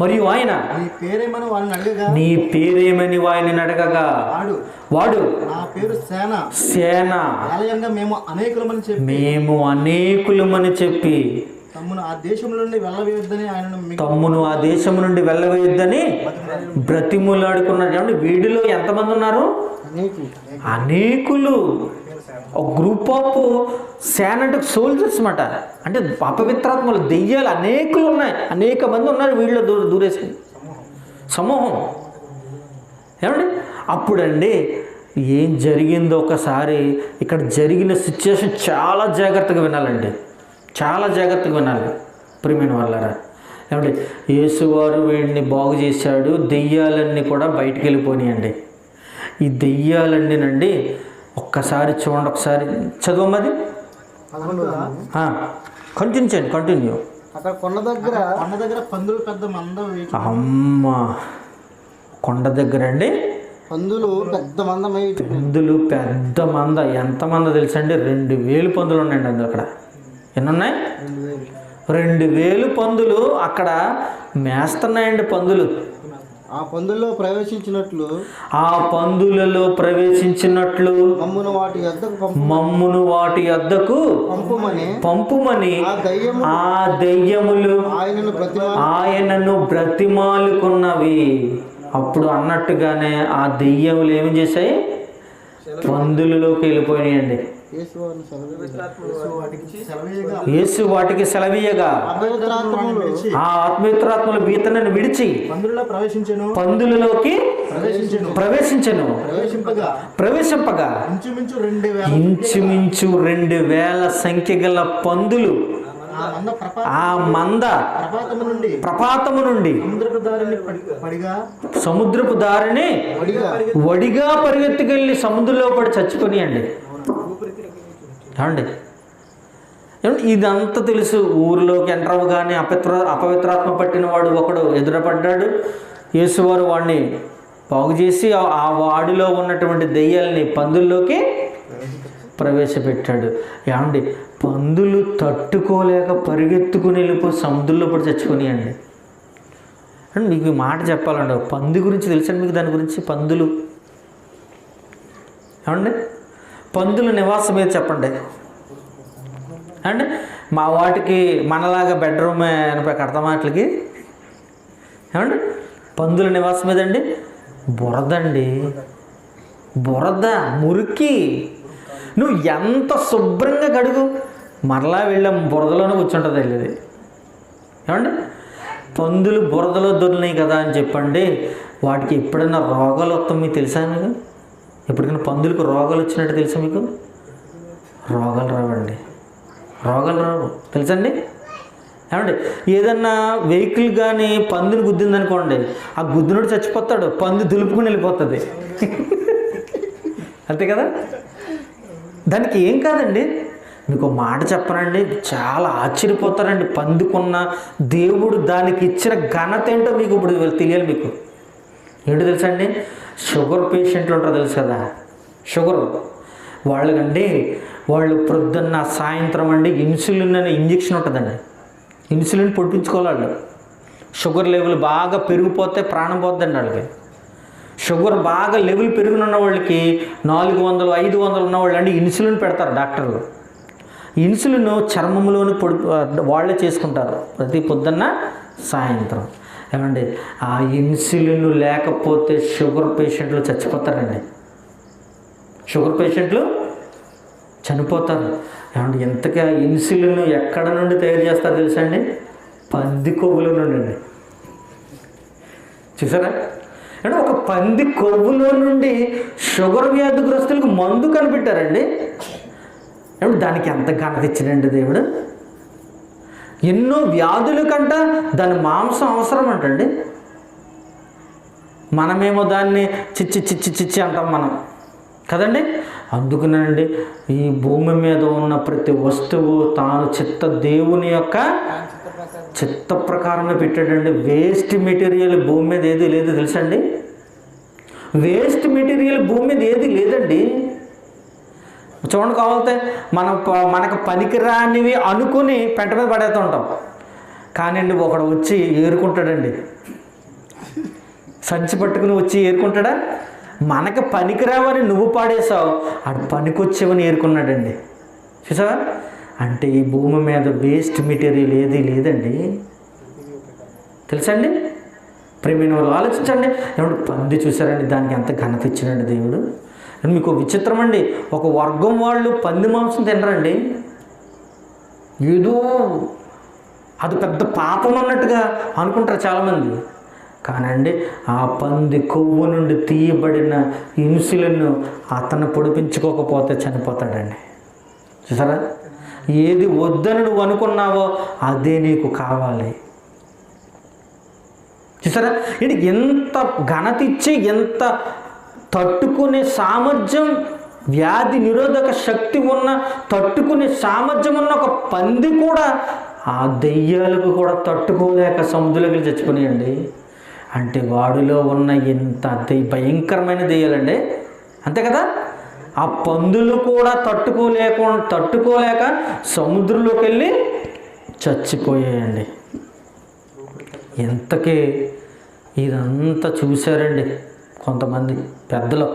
మరియు ఆయన నీ పేరేమని వారిని అడగగా వాడు నా పేరు సేన, మేము అనేకులమని చెప్పి తమ్మును ఆ దేశం నుండి వెళ్ళవేయొద్దని బ్రతిములాడుకున్నాడు. ఏమంటే వీడిలో ఎంతమంది ఉన్నారు, అనేకులు. ఒక గ్రూప్ ఆఫ్ సేన అంటే సోల్జర్స్ మాట. అంటే అపవిత్రాత్మలు దెయ్యాలు అనేకులు ఉన్నాయి, అనేక మంది ఉన్నారు వీడిలో దూరేసి సమూహం. ఏమండి అప్పుడండి ఏం జరిగిందో ఒకసారి ఇక్కడ జరిగిన సిచ్యుయేషన్ చాలా జాగ్రత్తగా వినాలండి, చాలా జాగ్రత్తగా వినాలి ప్రియమైన వాళ్ళారా. ఏమంటే యేసువారు వీడిని బాగు చేశాడు, దెయ్యాలన్నీ కూడా బయటికి వెళ్ళిపోయినాయండి. ఈ దెయ్యాలన్నీనండి ఒక్కసారి చూడండి, ఒకసారి చదవమది కంటిన్యూ. అక్కడ కొండ దగ్గర పందులు పెద్ద మంద. అమ్మ కొండ దగ్గర అండి పందులు పెద్ద మంద. ఎంతమంది తెలుసండి, 2000 పందులు ఉన్నాయండి అందులో. అక్కడ ఎన్ని ఉన్నాయి, 2000 పందులు అక్కడ మేస్తున్నాయండి. పందులు ఆ పందులలో ప్రవేశించినట్లు మమ్మును వాటి యొద్దకు పంపుమని ఆ దెయ్యములు ఆయనను బ్రతిమాలుకున్నవి. అప్పుడు అన్నట్టుగానే ఆ దెయ్యములు ఏమి చేశాయి, పందులలోకి వెళ్ళిపోయినాయండి. యేసు వాటికి సెలవీయగా ఆ ఆత్మీయత్రాత్మలు ఈతనని విడిచి పందులలోకి ప్రవేశింపగా ఇంచుమించు 2000 సంఖ్య గల పందులు ఆ మంద ప్రపాతము నుండి సముద్రపు దారిని వడిగా పరిగెత్తుకెళ్ళి సముద్రంలో పడి చచ్చిపోయాయండి. ఏమండి, ఇదంతా తెలుసు. ఊరిలోకి ఎంటర్ అవ్వగానే అపవిత్రాత్మ పట్టిన వాడు ఒకడు ఎదురపడ్డాడు. యేసువారు వాడిని బాగు చేసి ఆ వాడిలో ఉన్నటువంటి దెయ్యాల్ని పందుల్లోకి ప్రవేశపెట్టాడు. ఏమండి, పందులు తట్టుకోలేక పరిగెత్తుకుని వెళ్ళిపోయి సముద్రంలో పడి చచ్చిపోయాయండి. అండ్ మీకు ఈ మాట చెప్పాలండి, పంది గురించి తెలుసండి మీకు? దాని గురించి పందులు ఏమండి, పందుల నివాసం ఏది చెప్పండి అండి? మా వాటికి మనలాగా బెడ్రూమ్ 80 కడతాం వాటికి. ఏమండి, పందుల నివాసం ఏదండి? బురదండి, బురద, మురికి. నువ్వు ఎంత శుభ్రంగా కడుగు, మరలా వెళ్ళాం బురదలోనే కూర్చుంటుంది వెళ్ళేది. ఏమండి, పందులు బురదలో దొరినాయి కదా అని చెప్పండి, వాటికి ఎప్పుడైనా రోగాలు వస్తాం మీకు తెలుసా? మీకు ఎప్పటికైనా పందులకు రోగాలు వచ్చినట్టు తెలుసా మీకు? రోగాలు రావండి, రోగాలు రావు, తెలుసండి? ఏమండి, ఏదన్నా వెహికల్ కానీ పందుని గుద్దిందనుకోండి, ఆ గుద్దినోడు చచ్చిపోతాడు, పందు దులుపుకుని వెళ్ళిపోతుంది. అంతే కదా? దానికి ఏం కాదండి. మీకు మాట చెప్పనండి, చాలా ఆశ్చర్యపోతారండి. పందుకున్న దేవుడు దానికి ఇచ్చిన ఘనత ఏంటో మీకు ఇప్పుడు తెలియాలి. మీకు ఏంటో తెలుసా అండి? షుగర్ పేషెంట్లు ఉంటారు తెలుసు కదా, షుగర్ వాళ్ళకండి, వాళ్ళు ప్రొద్దున్న సాయంత్రం అండి ఇన్సులిన్ అనే ఇంజెక్షన్ ఉంటుందండి, ఇన్సులిన్ పొడిపించుకోవాలి వాళ్ళు. షుగర్ లెవెల్ బాగా పెరిగిపోతే ప్రాణం పోతుందండి వాళ్ళకి. షుగర్ బాగా లెవెల్ పెరుగునున్న వాళ్ళకి 400, 500 ఉన్న వాళ్ళు అండి ఇన్సులిన్ పెడతారు డాక్టర్లు. ఇన్సులిన్ చర్మంలోని వాళ్ళే చేసుకుంటారు ప్రతి పొద్దున్న సాయంత్రం. ఏమండి, ఆ ఇన్సులిన్ లేకపోతే షుగర్ పేషెంట్లు చచ్చిపోతారండి, షుగర్ పేషెంట్లు చనిపోతారు. ఏమంటే ఎంతగా ఇన్సులిన్ ఎక్కడ నుండి తయారు చేస్తారు తెలుసా అండి? పంది కొవ్వుల నుండి అండి. చూసారా? అంటే ఒక పంది కొవ్వులో నుండి షుగర్ వ్యాధిగ్రస్తులకు మందు కనిపెట్టారండి. ఏమంటే దానికి ఎంత ఘనత ఇచ్చాడండి దేవుడు. ఎన్నో వ్యాధుల కంట దాని మాంసం అవసరం అంటండి. మనమేమో దాన్ని చిచ్చి చిచ్చి చిచ్చి అంటాం మనం కదండి. అందుకనండి ఈ భూమి మీద ఉన్న ప్రతి వస్తువు తాను దేవుని యొక్క చిత్త ప్రకారమే పెట్టాడండి. వేస్ట్ మెటీరియల్ భూమి మీద ఏది లేదు తెలుసండి. వేస్ట్ మెటీరియల్ భూమి మీద ఏది లేదండి. చూడండి, కావాలితే మనకు పనికిరానివి అనుకుని పెంట మీద పడేస్తూ ఉంటాం. కానీ అండి ఒకడు వచ్చి ఏరుకుంటాడండి, సంచి పట్టుకుని వచ్చి ఏరుకుంటాడా? మనకు పనికిరావని నువ్వు పాడేసావు, ఆడు పనికొచ్చేవని ఏరుకున్నాడండి. చూసావా? అంటే ఈ భూమి మీద వేస్ట్ మెటీరియల్ ఏది లేదండి, తెలుసండి. ప్రేమైన వాళ్ళు ఆలోచించండి. ఏమంటే పంది చూసారండి, దానికి ఎంత ఘనత ఇచ్చినండి దేవుడు. మీకు విచిత్రం అండి, ఒక వర్గం వాళ్ళు పంది మాంసం తినరండి. ఏదో అది పెద్ద పాపం అన్నట్టుగా అనుకుంటారు చాలామంది. కానండి ఆ పంది కొవ్వు నుండి తీయబడిన ఇన్సులిన్ అతను పొడిపించుకోకపోతే చనిపోతాడండి. చూసారా? ఏది వద్దని నువ్వు అనుకున్నావో అదే నీకు కావాలి. చూసారా? ఇది ఎంత ఘనత ఇచ్చి, ఎంత తట్టుకునే సామర్థ్యం, వ్యాధి నిరోధక శక్తి ఉన్న, తట్టుకునే సామర్థ్యం ఉన్న ఒక పంది కూడా ఆ దెయ్యాలకు కూడా తట్టుకోలేక సముద్రంలోకి చచ్చిపోయాయండి. అంటే వాడిలో ఉన్న ఎంత భయంకరమైన దెయ్యాలండి, అంతే కదా. ఆ పందులు కూడా తట్టుకోలేక సముద్రంలోకి వెళ్ళి చచ్చిపోయాయండి. ఎంతకీ ఇదంతా చూశారండి కొంతమంది పెద్దలు.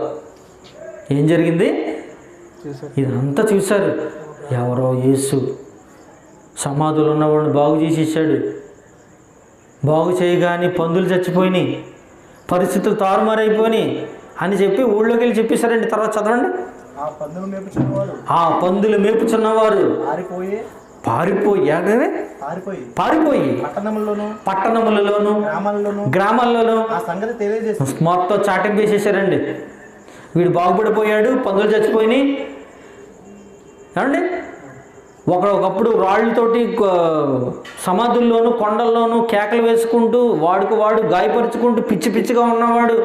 ఏం జరిగింది? ఇదంతా చూశారు. ఎవరో యేసు సమాధులు ఉన్నవాడిని బాగు చేసేసాడు. బాగు చేయగానే పందులు చచ్చిపోయినాయి, పరిస్థితులు తారుమారైపోయినాయి అని చెప్పి ఊళ్ళోకి వెళ్ళి చెప్పేశారండి. తర్వాత చదవండి. ఆ పందులు మేపుచున్నవారు పారిపోయి పట్టణములలోను గ్రామాల్లోనూ మొత్తం చాటింపు వేసేసారండి. వీడు బాగుపడిపోయాడు, పందులు చచ్చిపోయినాయి. ఏమండి ఒకప్పుడు రాళ్ళతోటి సమాధుల్లోనూ కొండల్లోనూ కేకలు వేసుకుంటూ వాడు గాయపరుచుకుంటూ పిచ్చిగా ఉన్నవాడు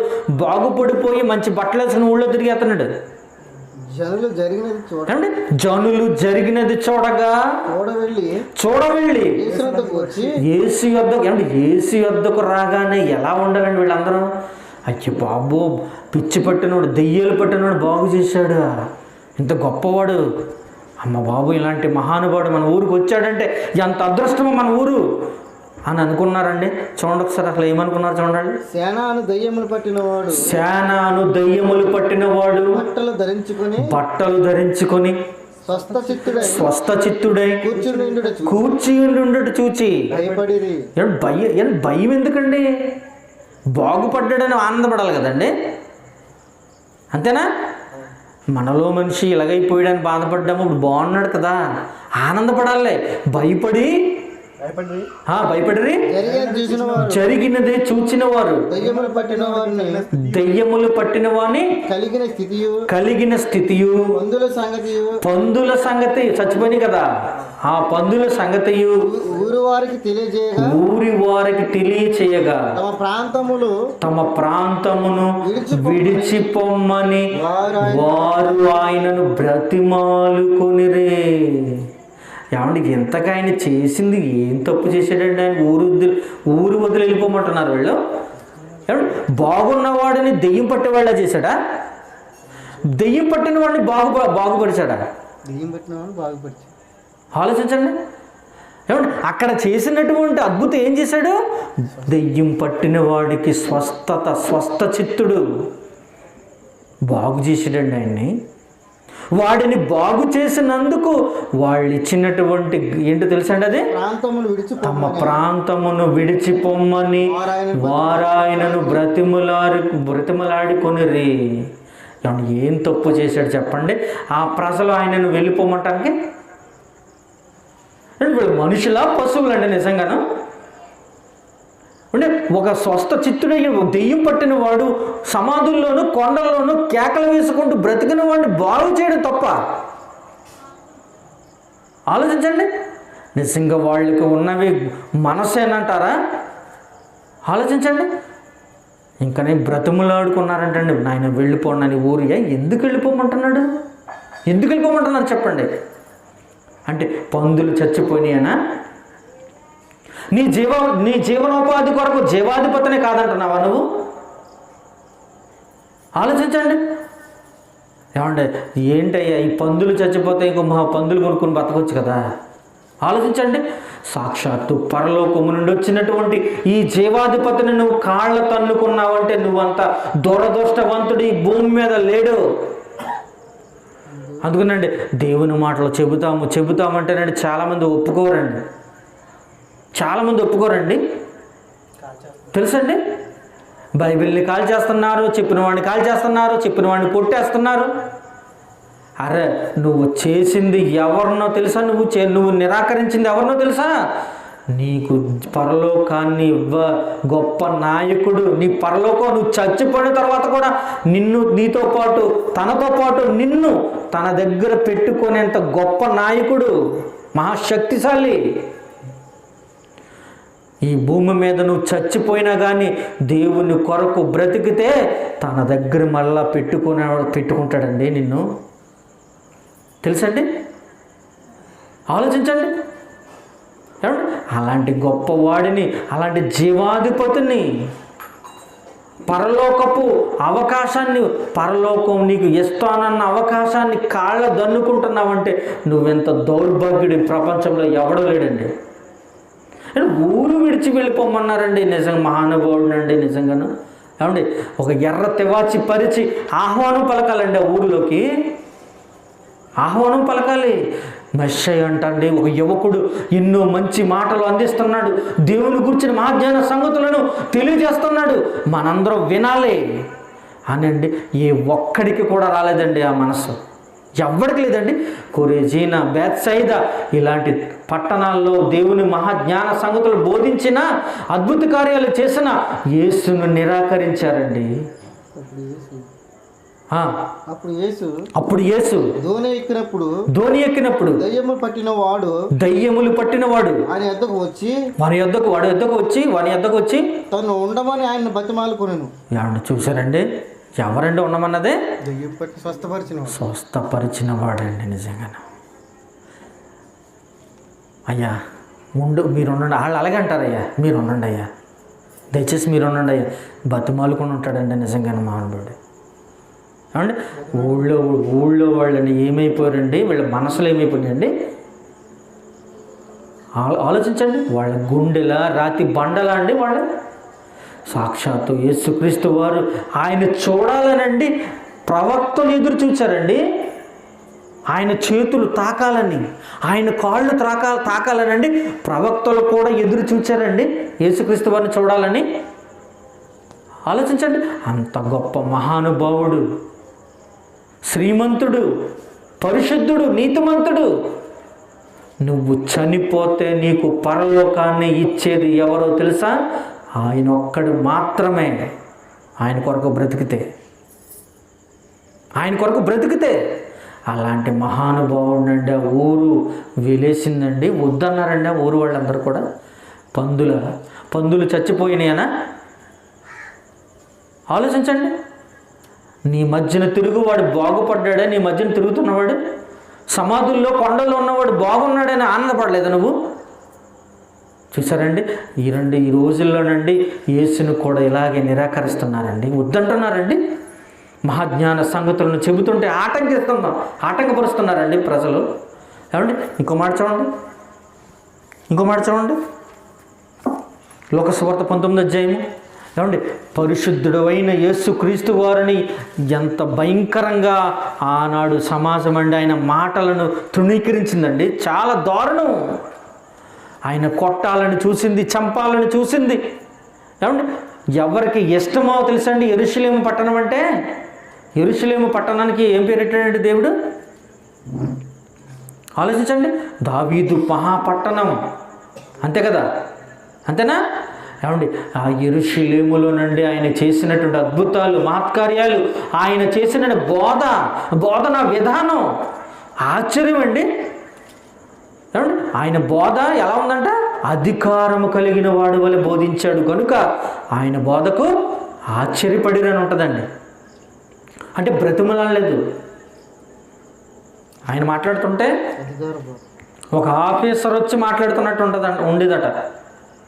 బాగుపడిపోయి మంచి బట్టలు వేసుకుని ఊళ్ళో తిరిగేస్తున్నాడు. జనులు జరిగినది చూడగా చూడవెళ్ళి యేసు యొద్దకు రాగానే ఎలా ఉండాలండి వీళ్ళందరూ? అయ్య బాబు, పిచ్చి పట్టినోడు, దెయ్యాలు పట్టినోడు బాగు చేశాడు, ఇంత గొప్పవాడు, అమ్మ బాబు ఇలాంటి మహానుభావుడు మన ఊరికి వచ్చాడంటే ఎంత అదృష్టమో మన ఊరు అని అనుకున్నారండి. చూడండి ఒకసారి అసలు ఏమనుకున్నారు చూడండి. సేనాను దయ్యములు పట్టినవాడు బట్టలు ధరించుకొని స్వస్థ చిత్తుడై కూర్చుండుట చూచి భయం ఎందుకండి? బాగుపడ్డాడని ఆనందపడాలి కదండి, అంతేనా? మనలో మనిషి ఇలాగైపోయాడని బాధపడ్డాము, ఇప్పుడు బాగున్నాడు కదా, ఆనందపడాలి. భయపడిరి జరిగినదే చూచిన వారు దెయ్యములు పట్టిన వారిని కలిగిన స్థితియు పందుల సంగతి చచ్చిపోయి కదా, ఆ పందుల సంగతియు ఊరి వారికి తెలియచేయగా తమ ప్రాంతమును విడిచిపోమ్మని వారు ఆయనను బ్రతిమాలుకొనిరే. ఏమండి, ఎంతగా ఆయన చేసింది, ఏం తప్పు చేశాడండి? ఆయన ఊరు వదిలి వెళ్ళిపోమంటున్నారు వీళ్ళు. ఏమండి, బాగున్నవాడిని దెయ్యం పట్టేవాళ్ళ చేశాడా? దెయ్యం పట్టిన వాడిని బాగుపరిచాడా? ఆలోచించండి. ఏమండి, అక్కడ చేసినటువంటి అద్భుతం ఏం చేశాడు? దెయ్యం పట్టిన వాడికి స్వస్థ చిత్తుడు బాగు చేసాడండి ఆయన్ని. వాడిని బాగు చేసినందుకు వాళ్ళు ఇచ్చినటువంటి ఏంటో తెలుసండి, అది తమ ప్రాంతమును విడిచిపోమ్మని వారాయనను బ్రతిమలాడుకొనిరి. ఏం తప్పు చేశాడు చెప్పండి? ఆ ప్రజలు ఆయనను వెళ్ళిపోమంటానికి వీళ్ళు మనుషులా పశువులండి? నిజంగాను అంటే ఒక స్వస్థ చిత్తుడయ్యి దెయ్యం పట్టిన వాడు సమాధుల్లోనూ కొండల్లోనూ కేకలు వేసుకుంటూ బ్రతికిన వాడిని బాగు చేయడం తప్ప? ఆలోచించండి. నిజంగా వాళ్ళకి ఉన్నవి మనసేనంటారా? ఆలోచించండి. ఇంకనే బ్రతిమలాడుకున్నారంటండి, నాయన వెళ్ళిపోండి ఊరియా. ఎందుకు వెళ్ళిపోమంటున్నాడు? ఎందుకు వెళ్ళిపోమంటున్నారు చెప్పండి? అంటే పందులు చచ్చిపోయినాయనా? నీ జీవనోపాధి కొరకు జీవాధిపతినే కాదంటున్నావా నువ్వు? ఆలోచించండి. ఏమంటే ఏంటయ్యా ఈ పందులు చచ్చిపోతే ఇంకో పందులు కొనుక్కొని బతకొచ్చు కదా? ఆలోచించండి. సాక్షాత్తు పరలోకము నుండి వచ్చినటువంటి ఈ జీవాధిపతిని నువ్వు కాళ్ళ తన్నుకున్నావంటే నువ్వంత దురదృష్టవంతుడు ఈ భూమి మీద లేడు. అందుకనండి దేవుని మాటలు చెబుతామంటేనండి చాలామంది ఒప్పుకోరండి. తెలుసండి, బైబిల్ని కాల్ చేస్తున్నారు, చెప్పిన వాడిని కాల్ చేస్తున్నారు, చెప్పిన వాడిని కొట్టేస్తున్నారు. అరే నువ్వు చేసింది ఎవరినో తెలుసా? నువ్వు నిరాకరించింది ఎవరినో తెలుసా? నీకు పరలోకాన్ని గొప్ప నాయకుడు, నీ పరలోకం నువ్వు చచ్చిపోయిన తర్వాత కూడా తనతో పాటు నిన్ను తన దగ్గర పెట్టుకునేంత గొప్ప నాయకుడు, మహాశక్తిశాలి. ఈ భూమి మీద నువ్వు చచ్చిపోయినా కానీ దేవుని కొరకు బ్రతికితే తన దగ్గర మళ్ళా పెట్టుకుంటాడండి నిన్ను. తెలుసండి? ఆలోచించండి. అలాంటి గొప్పవాడిని, అలాంటి జీవాధిపతిని, పరలోకం నీకు ఇస్తానన్న అవకాశాన్ని కాళ్ళ దన్నుకుంటున్నావంటే నువ్వెంత దౌర్భాగ్యుడి, ప్రపంచంలో ఎవడో లేడండి. ఊరు విడిచి వెళ్ళిపోమన్నారండి. నిజంగా మహానుభావుడండి నిజంగాను. ఏమండి, ఒక ఎర్ర తివాచి పరిచి ఆహ్వానం పలకాలండి. ఆ ఊరిలోకి ఆహ్వానం పలకాలి. మెస్సయ్య అంటండి ఒక యువకుడు ఎన్నో మంచి మాటలు అందిస్తున్నాడు, దేవుని గురించిన మహాజ్ఞాన సంగతులను తెలియజేస్తున్నాడు, మనందరం వినాలి అనండి. ఏ ఒక్కడికి కూడా రాలేదండి ఆ మనసు, ఎవరికి లేదండి. కొరేజీనా, బేత్సైదా ఇలాంటి పట్టణాల్లో దేవుని మహాజ్ఞాన సంగతులు బోధించిన, అద్భుత కార్యాలు చేసిన యేసును నిరాకరించారండి. అప్పుడు యేసు ధోని ఎక్కినప్పుడు దయ్యములు పట్టిన వాడు వాని యొద్దకు వచ్చి తను ఉండమని ఆయన బతిమాలుకొనెను. చూసారండి, ఎవరండి ఉండమన్నదే? దయ్యం పట్టి స్వస్థపరిచిన వాడండి. నిజంగా అయ్యా మీరు ఉండండి, వాళ్ళు అలాగే అంటారయ్యా, మీరు ఉండండి అయ్యా, దయచేసి మీరు ఉండండి అయ్యా, బతిమాలుకొని ఉంటాడండి నిజంగానే మహానుభావుడు. ఏమండి, ఊళ్ళో వాళ్ళని ఏమైపోయారండి, వీళ్ళ మనసులో ఏమైపోయాయండి? ఆలోచించండి, వాళ్ళ గుండెలా రాతి బండలా అండి. వాళ్ళ సాక్షాత్తు యేసుక్రీస్తు వారు ఆయన చూడాలనండి ప్రవక్తలు ఎదురు చూచారండి. ఆయన చేతులు తాకాలని, ఆయన కాళ్ళు తాకాలనండి ప్రవక్తలు కూడా ఎదురు చూచారండి యేసుక్రీస్తు వారిని చూడాలని. ఆలోచించండి, అంత గొప్ప మహానుభావుడు, శ్రీమంతుడు, పరిశుద్ధుడు, నీతిమంతుడు. నువ్వు చనిపోతే నీకు పరలోకాన్ని ఇచ్చేది ఎవరో తెలుసా? ఆయన ఒక్కడు మాత్రమే. ఆయన కొరకు బ్రతికితే అలాంటి మహానుభావుడండి ఆ ఊరు వెలేసిందండి. వద్దన్నారండి ఆ ఊరు వాళ్ళందరూ కూడా. పందులు చచ్చిపోయినాయనా? ఆలోచించండి, నీ మధ్యన తిరుగువాడు బాగుపడ్డాడే, నీ మధ్యన తిరుగుతున్నవాడు, సమాధుల్లో కొండల్లో ఉన్నవాడు బాగున్నాడని ఆనందపడలేదు నువ్వు? చూసారండి, ఈ రోజుల్లోనండి యేసును కూడా ఇలాగే నిరాకరిస్తున్నారండి, వద్దంటున్నారండి. మహాజ్ఞాన సంగతులను చెబుతుంటే ఆటంకపరుస్తున్నారండి ప్రజలు. ఏమండి, ఇంకో మాట చూడండి, లోకసువార్త 19వ అధ్యాయము. ఏమండి, పరిశుద్ధుడు అయిన యేసుక్రీస్తు వారిని ఎంత భయంకరంగా ఆనాడు సమాజం అండి ఆయన మాటలను తృణీకరించిందండి. చాలా దారుణం. ఆయన కొట్టాలని చూసింది, చంపాలని చూసింది. ఏమండి, ఎవరికి ఇష్టమో తెలుసండి యెరూషలేము పట్టణం అంటే? యెరూషలేము పట్టణానికి ఏం పేరు పెట్టాడండి దేవుడు? ఆలోచించండి, దావీదు మహాపట్టణం, అంతే కదా, అంతేనా? ఏమండి, ఆ యెరూషలేములోనండి ఆయన చేసినటువంటి అద్భుతాలు, మహత్కార్యాలు, ఆయన చేసిన బోధన విధానం ఆశ్చర్యం అండి. ఏమండి, ఆయన బోధ ఎలా ఉందంట? అధికారము కలిగిన వాడు వలె బోధించాడు కనుక ఆయన బోధకు ఆశ్చర్యపడిరని ఉంటుందండి. అంటే బ్రతిమలాడలేదు. ఆయన మాట్లాడుతుంటే ఒక ఆఫీసర్ వచ్చి మాట్లాడుతున్నట్టు ఉండేదట.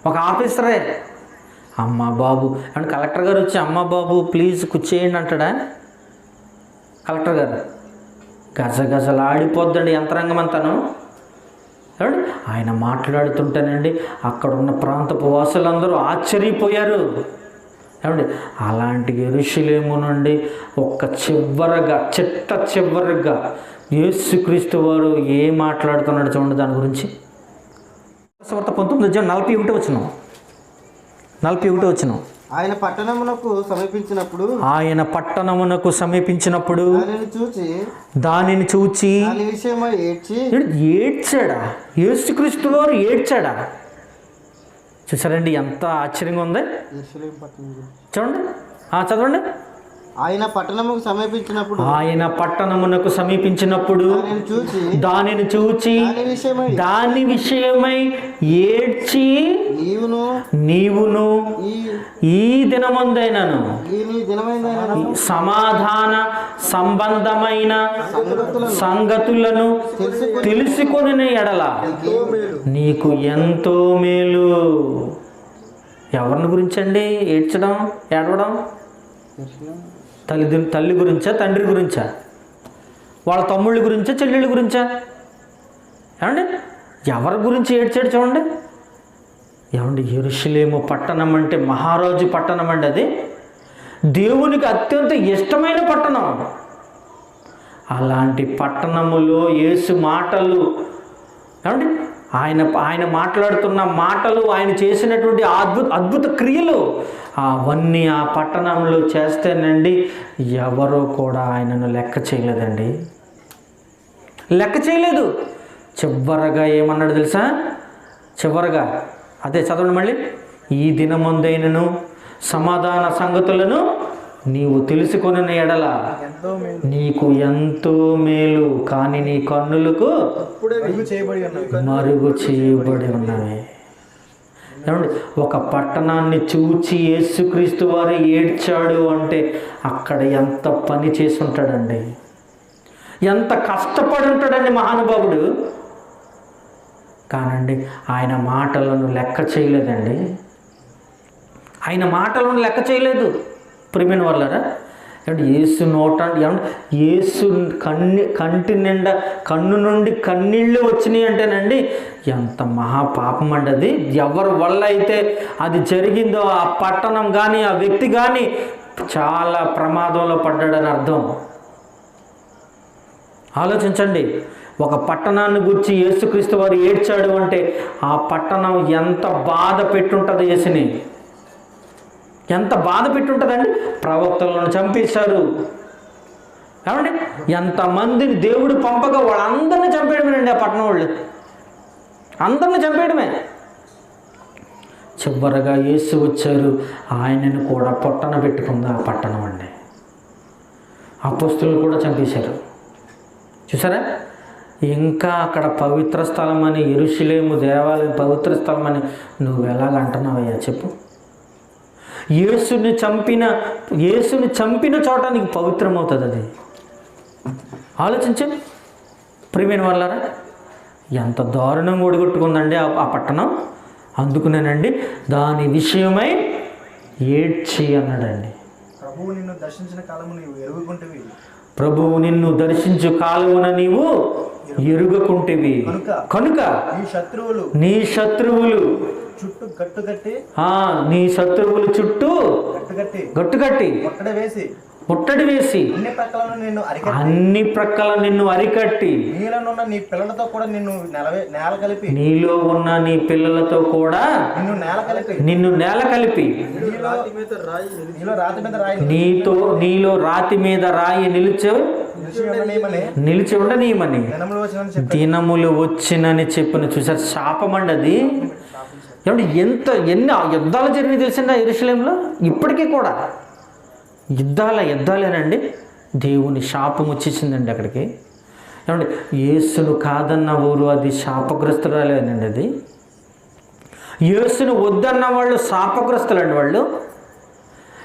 ఒక ఆఫీసరే, అమ్మ బాబు అంటే కలెక్టర్ గారు వచ్చి అమ్మ బాబు ప్లీజ్ కూర్చేయండి అంటాడా? కలెక్టర్ గారు గజగజలాడిపోద్దండి యంత్రాంగం అంతాను. ఆయన మాట్లాడుతుంటేనండి అక్కడ ఉన్న ప్రాంతపు వాసులందరూ ఆశ్చర్యపోయారు. ఏమండి, అలాంటి యెరూషలేము నుండి చిట్ట చివరగా యేసుక్రీస్తు వారు ఏం మాట్లాడుతున్నాడు చూడండి దాని గురించి. 19 వచనం. ఆయన పట్టణమునకు సమీపించినప్పుడు దానిని చూచి ఏడ్చాడా? యేసుక్రీస్తు వారు ఏడ్చాడా? చూసారండి ఎంత ఆశ్చర్యంగా ఉంది. చూడండి, చదవండి. ఆయన పట్టణమునకు సమీపించినప్పుడు దానిని చూచి దాని విషయమై ఏడ్చి నీవును ఈ దినమందైనను సమాధాన సంబంధమైన సంగతులను తెలుసుకొని ఎడల నీకు ఎంతో మేలు. ఎవరిని గురించండి ఏడవడం? తల్లి గురించా, తండ్రి గురించా, వాళ్ళ తమ్ముళ్ళ గురించా, చెల్లెళ్ళ గురించా? ఏమండి, ఎవరి గురించి ఏడ్చాడు చూడండి. ఏమండి, యెరూషలేము పట్టణం అంటే మహారాజు పట్టణం అండి. అది దేవునికి అత్యంత ఇష్టమైన పట్టణం. అలాంటి పట్టణములో యేసు మాటలు, ఏమండి ఆయన మాట్లాడుతున్న మాటలు, ఆయన చేసినటువంటి అద్భుత క్రియలు అవన్నీ ఆ పట్టణంలో చేస్తేనండి ఎవరో కూడా ఆయనను లెక్క చేయలేదు. చివరగా ఏమన్నాడు తెలుసా? చివరగా అదే చదవండి మళ్ళీ. ఈ దినమందైనను సమాధాన సంగతులను నీవు తెలుసుకొనిన ఎడల ఎంతో మేలు నీకు ఎంతో మేలు, కానీ నీ కన్నులకు అప్పుడే మరుగు చేయబడి ఉన్నవి. మరుగు చేయబడి ఉన్నవి. ఏమండి, ఒక పట్టణాన్ని చూచి యేసుక్రీస్తు వారు ఏడ్చాడు అంటే అక్కడ ఎంత పని చేసి ఉంటాడండి, ఎంత కష్టపడి ఉంటాడండి మహానుభావుడు. కానండి ఆయన మాటలను లెక్క చేయలేదండి, ఆయన మాటలను లెక్క చేయలేదు. ప్రియమైన వాళ్ళారా, ఏమంటే యేసు నోట ఏమంటే యేసు కంటి నిండా కన్ను నుండి కన్నీళ్ళు వచ్చినాయి అంటేనండి ఎంత మహాపాపం అండి అది. ఎవరి వల్ల అయితే అది జరిగిందో ఆ పట్టణం కానీ ఆ వ్యక్తి కానీ చాలా ప్రమాదంలో పడ్డాడని అర్థం. ఆలోచించండి, ఒక పట్టణాన్ని గురించి యేసుక్రీస్తు వారు ఏడ్చాడు అంటే ఆ పట్టణం ఎంత బాధ పెట్టుంటుంది, యేసుని ఎంత బాధ పెట్టుంటుందండి. ప్రవక్తలను చంపేశారు, ఏమండి ఎంతమందిని దేవుడు పంపగా వాళ్ళందరినీ చంపేయడమేనండి. ఆ పట్టణం వాళ్ళు అందరిని చంపేయడమే. చివరగా యేసు వచ్చారు, ఆయనను కూడా పొట్టన పెట్టుకుంది ఆ పట్టణం అండి. అపోస్తులను కూడా చంపేశారు. చూసారా, ఇంకా అక్కడ పవిత్ర స్థలం అని, యెరూషలేము దేవాలయం పవిత్ర స్థలం అని నువ్వు ఎలాగంటున్నావయ్యా చెప్పు. యేసుని చంపిన చోట నీకు పవిత్రమవుతుంది అది. ఆలోచించండి ప్రియమైన వాళ్ళారా, ఎంత దారుణంగా ఒడిగొట్టుకుందండి ఆ పట్టణం. అందుకునేనండి దాని విషయమై ఏడ్చి అన్నాడండి. ప్రభువు నిన్ను దర్శించిన కాలము నీవు ఎరుగుకుంటవి, ప్రభువు నిన్ను దర్శించు కాలమున నీవు ఎరుగకుంటేవి కనుక నీ శత్రువులు చుట్టూ గట్టుకట్టి నీ శత్రువులు చుట్టూ గట్టుకట్టి ముట్టడి వేసి అన్ని ప్రక్కల నిన్ను అరికట్టి నీలో ఉన్న నీ పిల్లలతో కూడా నిన్ను నేల కలిపి నీలో రాతి మీద రాయి నిలిచి ఉండనీయమని దినములు వచ్చినని చెప్పిన. చూసారు, శాపమండి అది. ఏమంటే ఎన్ని యుద్ధాలు జరిగినాయి తెలిసిందా యెరూషలేములో? ఇప్పటికీ కూడా యుద్ధాలేనండి. దేవుని శాపం వచ్చేసిందండి అక్కడికి. ఏమంటే యేసును కాదన్న ఊరు అది శాపగ్రస్తురాలేనండి. అది యేసును వద్దన్న వాళ్ళు శాపగ్రస్తులండి వాళ్ళు.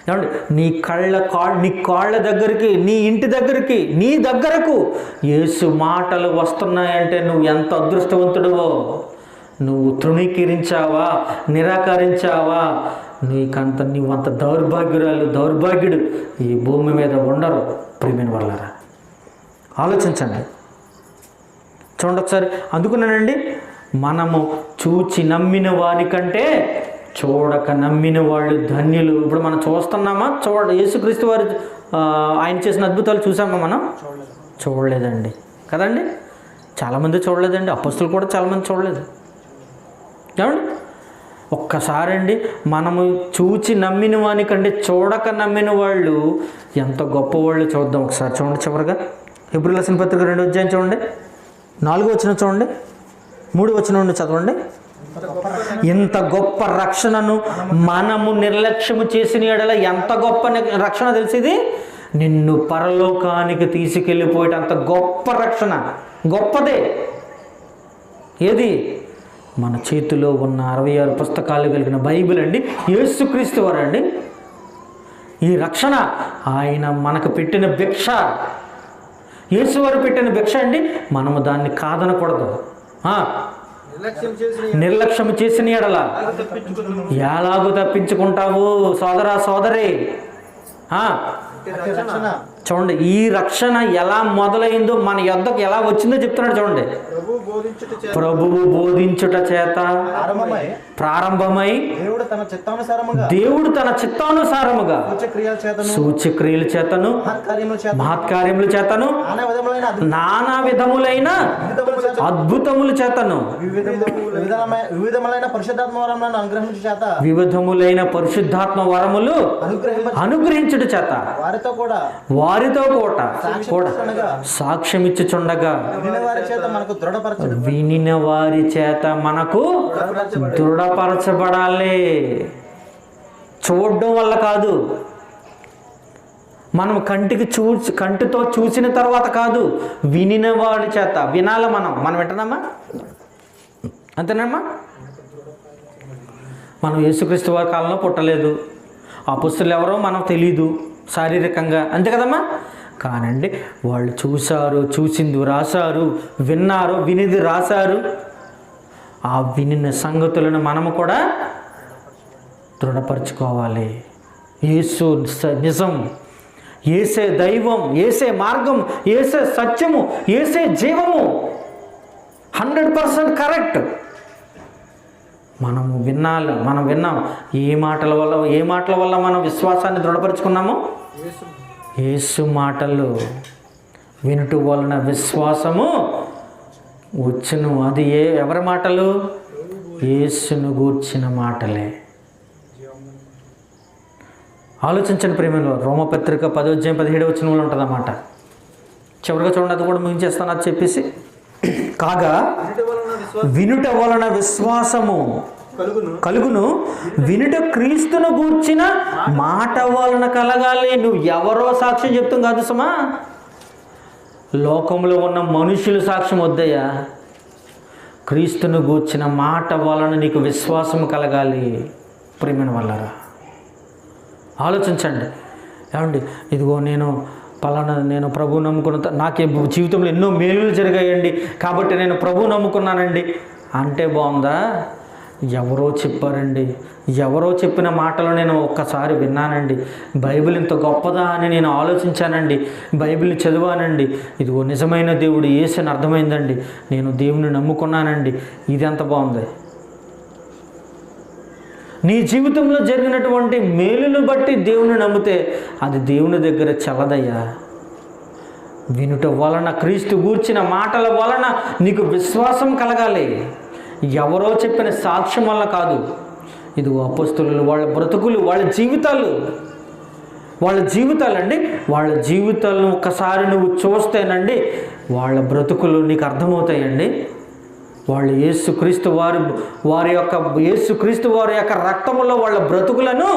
ఏమండి నీ కాళ్ళ దగ్గరికి, నీ ఇంటి దగ్గరికి, నీ దగ్గరకు యేసు మాటలు వస్తున్నాయంటే నువ్వు ఎంత అదృష్టవంతుడువో. నువ్వు తృణీకరించావా, నిరాకరించావా, నువ్వంత దౌర్భాగ్యుడు ఈ భూమి మీద ఉండరు. ప్రియమైన వాళ్ళారా, ఆలోచించండి. చూడండి ఒకసారి. అందుకున్నానండి, మనము చూచి నమ్మిన వారికంటే చూడక నమ్మిన వాళ్ళు ధన్యులు. ఇప్పుడు మనం చూస్తున్నామా? యేసుక్రీస్తు వారు ఆయన చేసిన అద్భుతాలు చూసామా? మనం చూడలేదండి కదండి. చాలామంది చూడలేదండి. అపొస్తలులు కూడా చాలామంది చూడలేదు. ఏమండి ఒక్కసారి అండి, మనము చూచి నమ్మిన వానికంటే చూడక నమ్మిన వాళ్ళు ఎంత గొప్పవాళ్ళు చూద్దాం ఒకసారి. చూడండి చివరిగా హెబ్రీయుల రాసిన పత్రిక 2వ అధ్యాయం చూడండి, 4వ వచనం చూడండి, 3వ వచనం నుండి చదవండి. ఇంత గొప్ప రక్షణను మనము నిర్లక్ష్యము చేసిన ఎడల ఎంత గొప్ప రక్షణ తెలిసింది. నిన్ను పరలోకానికి తీసుకెళ్ళిపోయేటంత గొప్ప రక్షణ, గొప్పదే. ఏది? మన చేతిలో ఉన్న 66 పుస్తకాలు కలిగిన బైబిల్ అండి, యేసుక్రీస్తు వారండి. ఈ రక్షణ ఆయన మనకు పెట్టిన భిక్ష, యేసువారు పెట్టిన భిక్ష అండి. మనము దాన్ని కాదనకూడదు. నిర్లక్ష్యం చేసిన ఎడల ఎలాగూ తప్పించుకుంటావు సోదరా సోదరి. చూడండి, ఈ రక్షణ ఎలా మొదలైందో, మన యొద్దకు ఎలా వచ్చిందో చెప్తున్నాడు. చూడండి, ప్రభువు బోధించుట చేత ప్రారంభమై దేవుడు తన చిత్తానుసారముగా సూచక్రియల చేతను మహత్కార్యముల చేతను నానా విధములైన అద్భుతముల చేతను వివిధములైన పరిశుద్ధాత్మ వరములు అనుగ్రహించుట చేత వారితో కూడా సాక్ష్యమిచ్చుచుండగా వినిన వారి చేత మనకు దృఢపరచబడాలి. చూడడం వల్ల కాదు, మనం కంటితో చూసిన తర్వాత కాదు, వినిన వాడి చేత వినాలి. మనం వింటున్నామా? అంతేనమ్మా? మనం యేసుక్రీస్తు వారి కాలంలో పుట్టలేదు, అపొస్తలులు ఎవరో మనకు తెలీదు శారీరకంగా, అంతే కదమ్మా? కానండి వాళ్ళు చూశారు, చూసింది రాశారు, విన్నారు, వినిది రాశారు. ఆ వినిన సంగతులను మనము కూడా దృఢపరచుకోవాలి. యేసు నిజం, యేసే దైవం, యేసే మార్గం, యేసే సత్యము, యేసే జీవము, 100% కరెక్ట్. మనం విన్నాం. ఏ మాటల వల్ల మనం విశ్వాసాన్ని దృఢపరుచుకున్నాము? యేసు మాటలు వినుట వలన విశ్వాసము వచ్చును. అది ఎవరి మాటలు? యేసును గూర్చిన మాటలే. ఆలోచించండి ప్రేమలో, రోమపత్రిక 10:17 ఉంటుందన్నమాట. చివరిగా చూడండి, అది కూడా ముగించేస్తాను అది చెప్పేసి. కాగా వినుట వలన విశ్వాసము కలుగును, వినుట క్రీస్తును గూర్చిన మాట వలన కలగాలి. నువ్వు ఎవరో సాక్ష్యం చెప్తాం కాదు సుమా, లోకంలో ఉన్న మనుషులు సాక్ష్యం వద్దయ్యా. క్రీస్తును గూర్చిన మాట వలన నీకు విశ్వాసం కలగాలి. ప్రేమైన వాళ్ళరా ఆలోచించండి. ఏమండి, ఇదిగో నేను ప్రభువు నమ్ముకున్న, నాకే జీవితంలో ఎన్నో మేలులు జరిగాయండి కాబట్టి నేను ప్రభువు నమ్ముకున్నానండి అంటే బాగుందా? ఎవరో చెప్పారండి, ఎవరో చెప్పిన మాటలు నేను ఒక్కసారి విన్నానండి, బైబిల్ ఇంత గొప్పదా అని నేను ఆలోచించానండి, బైబిల్ని చదివానండి, ఇదిగో నిజమైన దేవుడు యేసని అర్థమైందండి, నేను దేవుని నమ్ముకున్నానండి, ఇది ఎంత బాగుంది. నీ జీవితంలో జరిగినటువంటి మేలును బట్టి దేవుని నమ్మితే అది దేవుని దగ్గర చల్లదయ్యా. వినుట వలన, క్రీస్తు గూర్చిన మాటల వలన నీకు విశ్వాసం కలగాలి. ఎవరో చెప్పిన సాక్ష్యం వల్ల కాదు. ఇది అపొస్తలులు వాళ్ళ బ్రతుకులు, వాళ్ళ జీవితాలండి, వాళ్ళ జీవితాలను ఒక్కసారి నువ్వు చూస్తేనండి వాళ్ళ బ్రతుకులు నీకు అర్థమవుతాయండి. వాళ్ళు యేసుక్రీస్తు వారి యొక్క రక్తములో వాళ్ళ బ్రతుకులను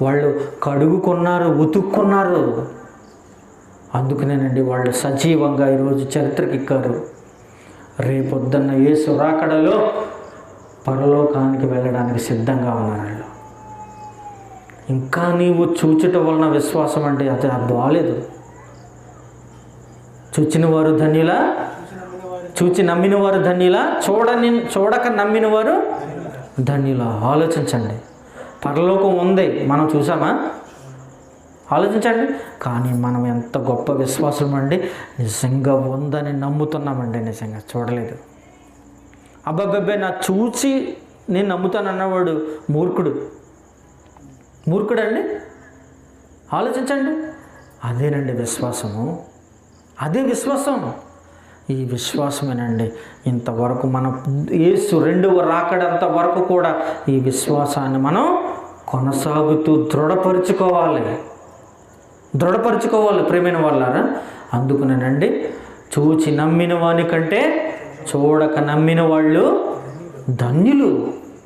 వాళ్ళు కడుగుకున్నారు, ఉతుక్కున్నారు. అందుకనేనండి వాళ్ళు సజీవంగా ఈరోజు చరిత్రకెక్కారు. రేపొద్దున్న యేసు రాకడలో పరలోకానికి వెళ్ళడానికి సిద్ధంగా ఉన్నారు వాళ్ళు. ఇంకా నీవు చూచుట వలన విశ్వాసం అంటే అది బాలేదు. చూచిన వారు ధన్యులా, చూచి నమ్మిన వారు ధన్యులా, చూడక నమ్మిన వారు ధన్యులా. ఆలోచించండి. పరలోకం ఉంది, మనం చూసామా? ఆలోచించండి. కానీ మనం ఎంత గొప్ప విశ్వాసం అండి, నిజంగా ఉందని నమ్ముతున్నామండి. నిజంగా చూడలేదు. అబ్బాబ్బే నా చూసి నేను నమ్ముతాను అన్నవాడు మూర్ఖుడండి. ఆలోచించండి. అదేనండి విశ్వాసము, అదే విశ్వాసం. ఈ విశ్వాసమేనండి ఇంతవరకు మనం యేసు రెండవ రాకడంత వరకు కూడా ఈ విశ్వాసాన్ని మనం కొనసాగుతూ దృఢపరుచుకోవాలి ప్రేమైన వాళ్ళారా. అందుకునేనండి చూచి నమ్మిన వాని కంటే చూడక నమ్మిన వాళ్ళు ధన్యులు.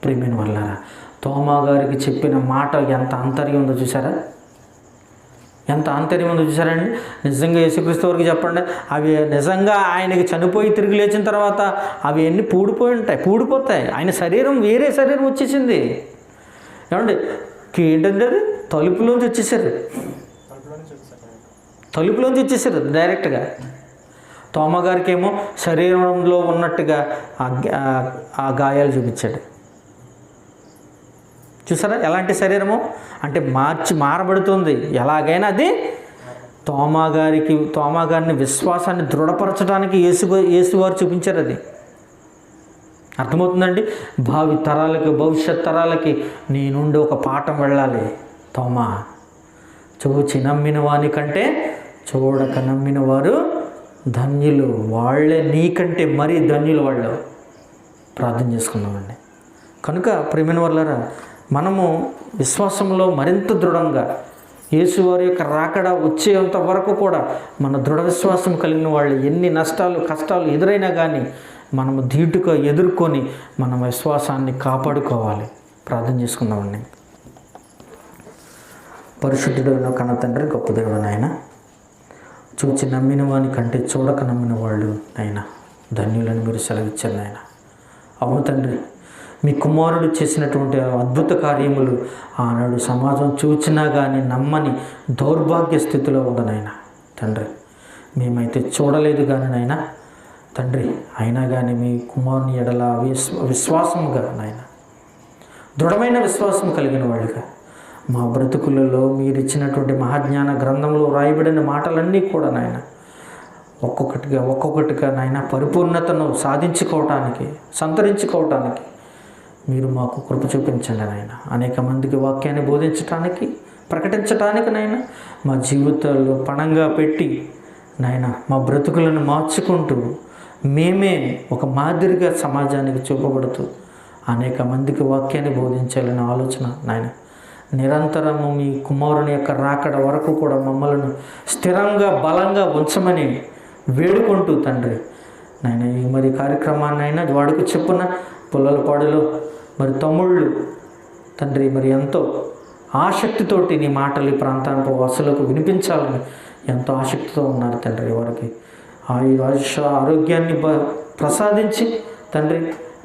ప్రేమైన వాళ్ళారా, తోమా గారికి చెప్పిన మాట ఎంత ఆంతర్యం ఉందో చూసారా? ఎంత ఆంతర్యం ఉందో చూసారండి. నిజంగా యేసుక్రీస్తు వారికి చెప్పండి, అవి నిజంగా ఆయనకి చనిపోయి తిరిగి లేచిన తర్వాత అవి అన్నీ పూడిపోతాయి. ఆయన శరీరం వేరే శరీరం వచ్చేసింది. ఏమండి, ఏంటంటే అది తలుపులోంచి వచ్చేసారు డైరెక్ట్గా. తోమా గారికి ఏమో శరీరంలో ఉన్నట్టుగా ఆ గాయాలు చూపించాడు. చూసారా ఎలాంటి శరీరము అంటే మారబడుతుంది. ఎలాగైనా అది తోమా గారిని విశ్వాసాన్ని దృఢపరచడానికి యేసువారు చూపించారు. అది అర్థమవుతుందండి. భవిష్యత్ తరాలకి నీ నుండి ఒక పాఠం వెళ్ళాలి. తోమా, చూచి నమ్మిన వాని కంటే చూడక నమ్మిన వారు ధన్యులు. వాళ్ళే నీకంటే మరీ ధన్యులు వాళ్ళు. ప్రార్థన చేసుకున్నామండి. కనుక ప్రియమైన వాళ్ళారా, మనము విశ్వాసంలో మరింత దృఢంగా యేసువారి యొక్క రాకడ వచ్చేంత వరకు కూడా మన దృఢ విశ్వాసం కలిగిన వాళ్ళు ఎన్ని నష్టాలు కష్టాలు ఎదురైనా కానీ మనము ధీటుగా ఎదుర్కొని మన విశ్వాసాన్ని కాపాడుకోవాలి. ప్రార్థన చేసుకుందామండి. పరిశుద్ధుడైన కన్న తండ్రి, గొప్ప దేవుడు నాయన, చూచి నమ్మిన వాని కంటే చూడక నమ్మిన వాళ్ళు నాయన ధన్యులని మీరు సెలవిచ్చారు నాయన. అవును తండ్రి, మీ కుమారుడు చేసినటువంటి అద్భుత కార్యములు ఆనాడు సమాజం చూచినా కానీ నమ్మని దౌర్భాగ్య స్థితిలో ఉంది నాయన. తండ్రి, మేమైతే చూడలేదు కానీ నాయన తండ్రి, అయినా కానీ మీ కుమారుని ఎడల విశ్వాసముగా నాయన, దృఢమైన విశ్వాసం కలిగిన వాళ్ళుగా మా బ్రతుకులలో మీరు ఇచ్చినటువంటి మహాజ్ఞాన గ్రంథంలో రాయబడిన మాటలన్నీ కూడా నాయన ఒక్కొక్కటిగా నాయన పరిపూర్ణతను సాధించుకోవటానికి, సంతరించుకోవటానికి మీరు మాకు కృప చూపించండి నాయన. అనేక మందికి వాక్యాన్ని బోధించటానికి, ప్రకటించటానికి నాయన మా జీవితాల్లో పణంగా పెట్టి నాయన మా బ్రతుకులను మార్చుకుంటూ మేమే ఒక మాదిరిగా సమాజానికి చూపబడుతూ అనేక మందికి వాక్యాన్ని బోధించాలనే ఆలోచన నాయన నిరంతరము మీ కుమారుని యొక్క రాకడ వరకు కూడా మమ్మల్ని స్థిరంగా బలంగా ఉంచమని వేడుకుంటూ తండ్రి నాయన ఈ మరి కార్యక్రమాన్ని అయినా వాడికి చెప్పున పుల్లలపాడులో మరి తమ్ముళ్ళు తండ్రి మరి ఎంతో ఆసక్తితోటి నీ మాటలు ఈ ప్రాంతానికి వాసులకు వినిపించాలని ఎంతో ఆసక్తితో ఉన్నారు తండ్రి. వారికి ఆరోగ్యాన్ని ప్రసాదించి తండ్రి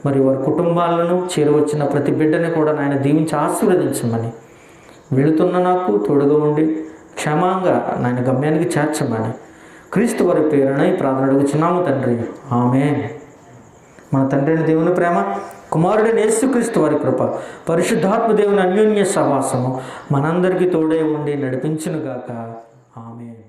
మరి వారి కుటుంబాలను చేరవచ్చిన ప్రతి బిడ్డని కూడా నాయన దీవించి ఆశీర్వదించమని, వెళుతున్న నాకు తోడుగా ఉండి క్షేమంగా నాయన గమ్యానికి చేర్చమని క్రీస్తు వారి పేరున ఈ ప్రార్థన అడుగుచున్నాము తండ్రి. ఆమేన్. మన తండ్రిని దేవుని ప్రేమ, కుమారుడైన యేసుక్రీస్తు వారి కృప, పరిశుద్ధాత్మ దేవుని అన్యోన్య సహవాసము మనందరికీ తోడై ఉండి నడిపించునుగాక. ఆమేన్.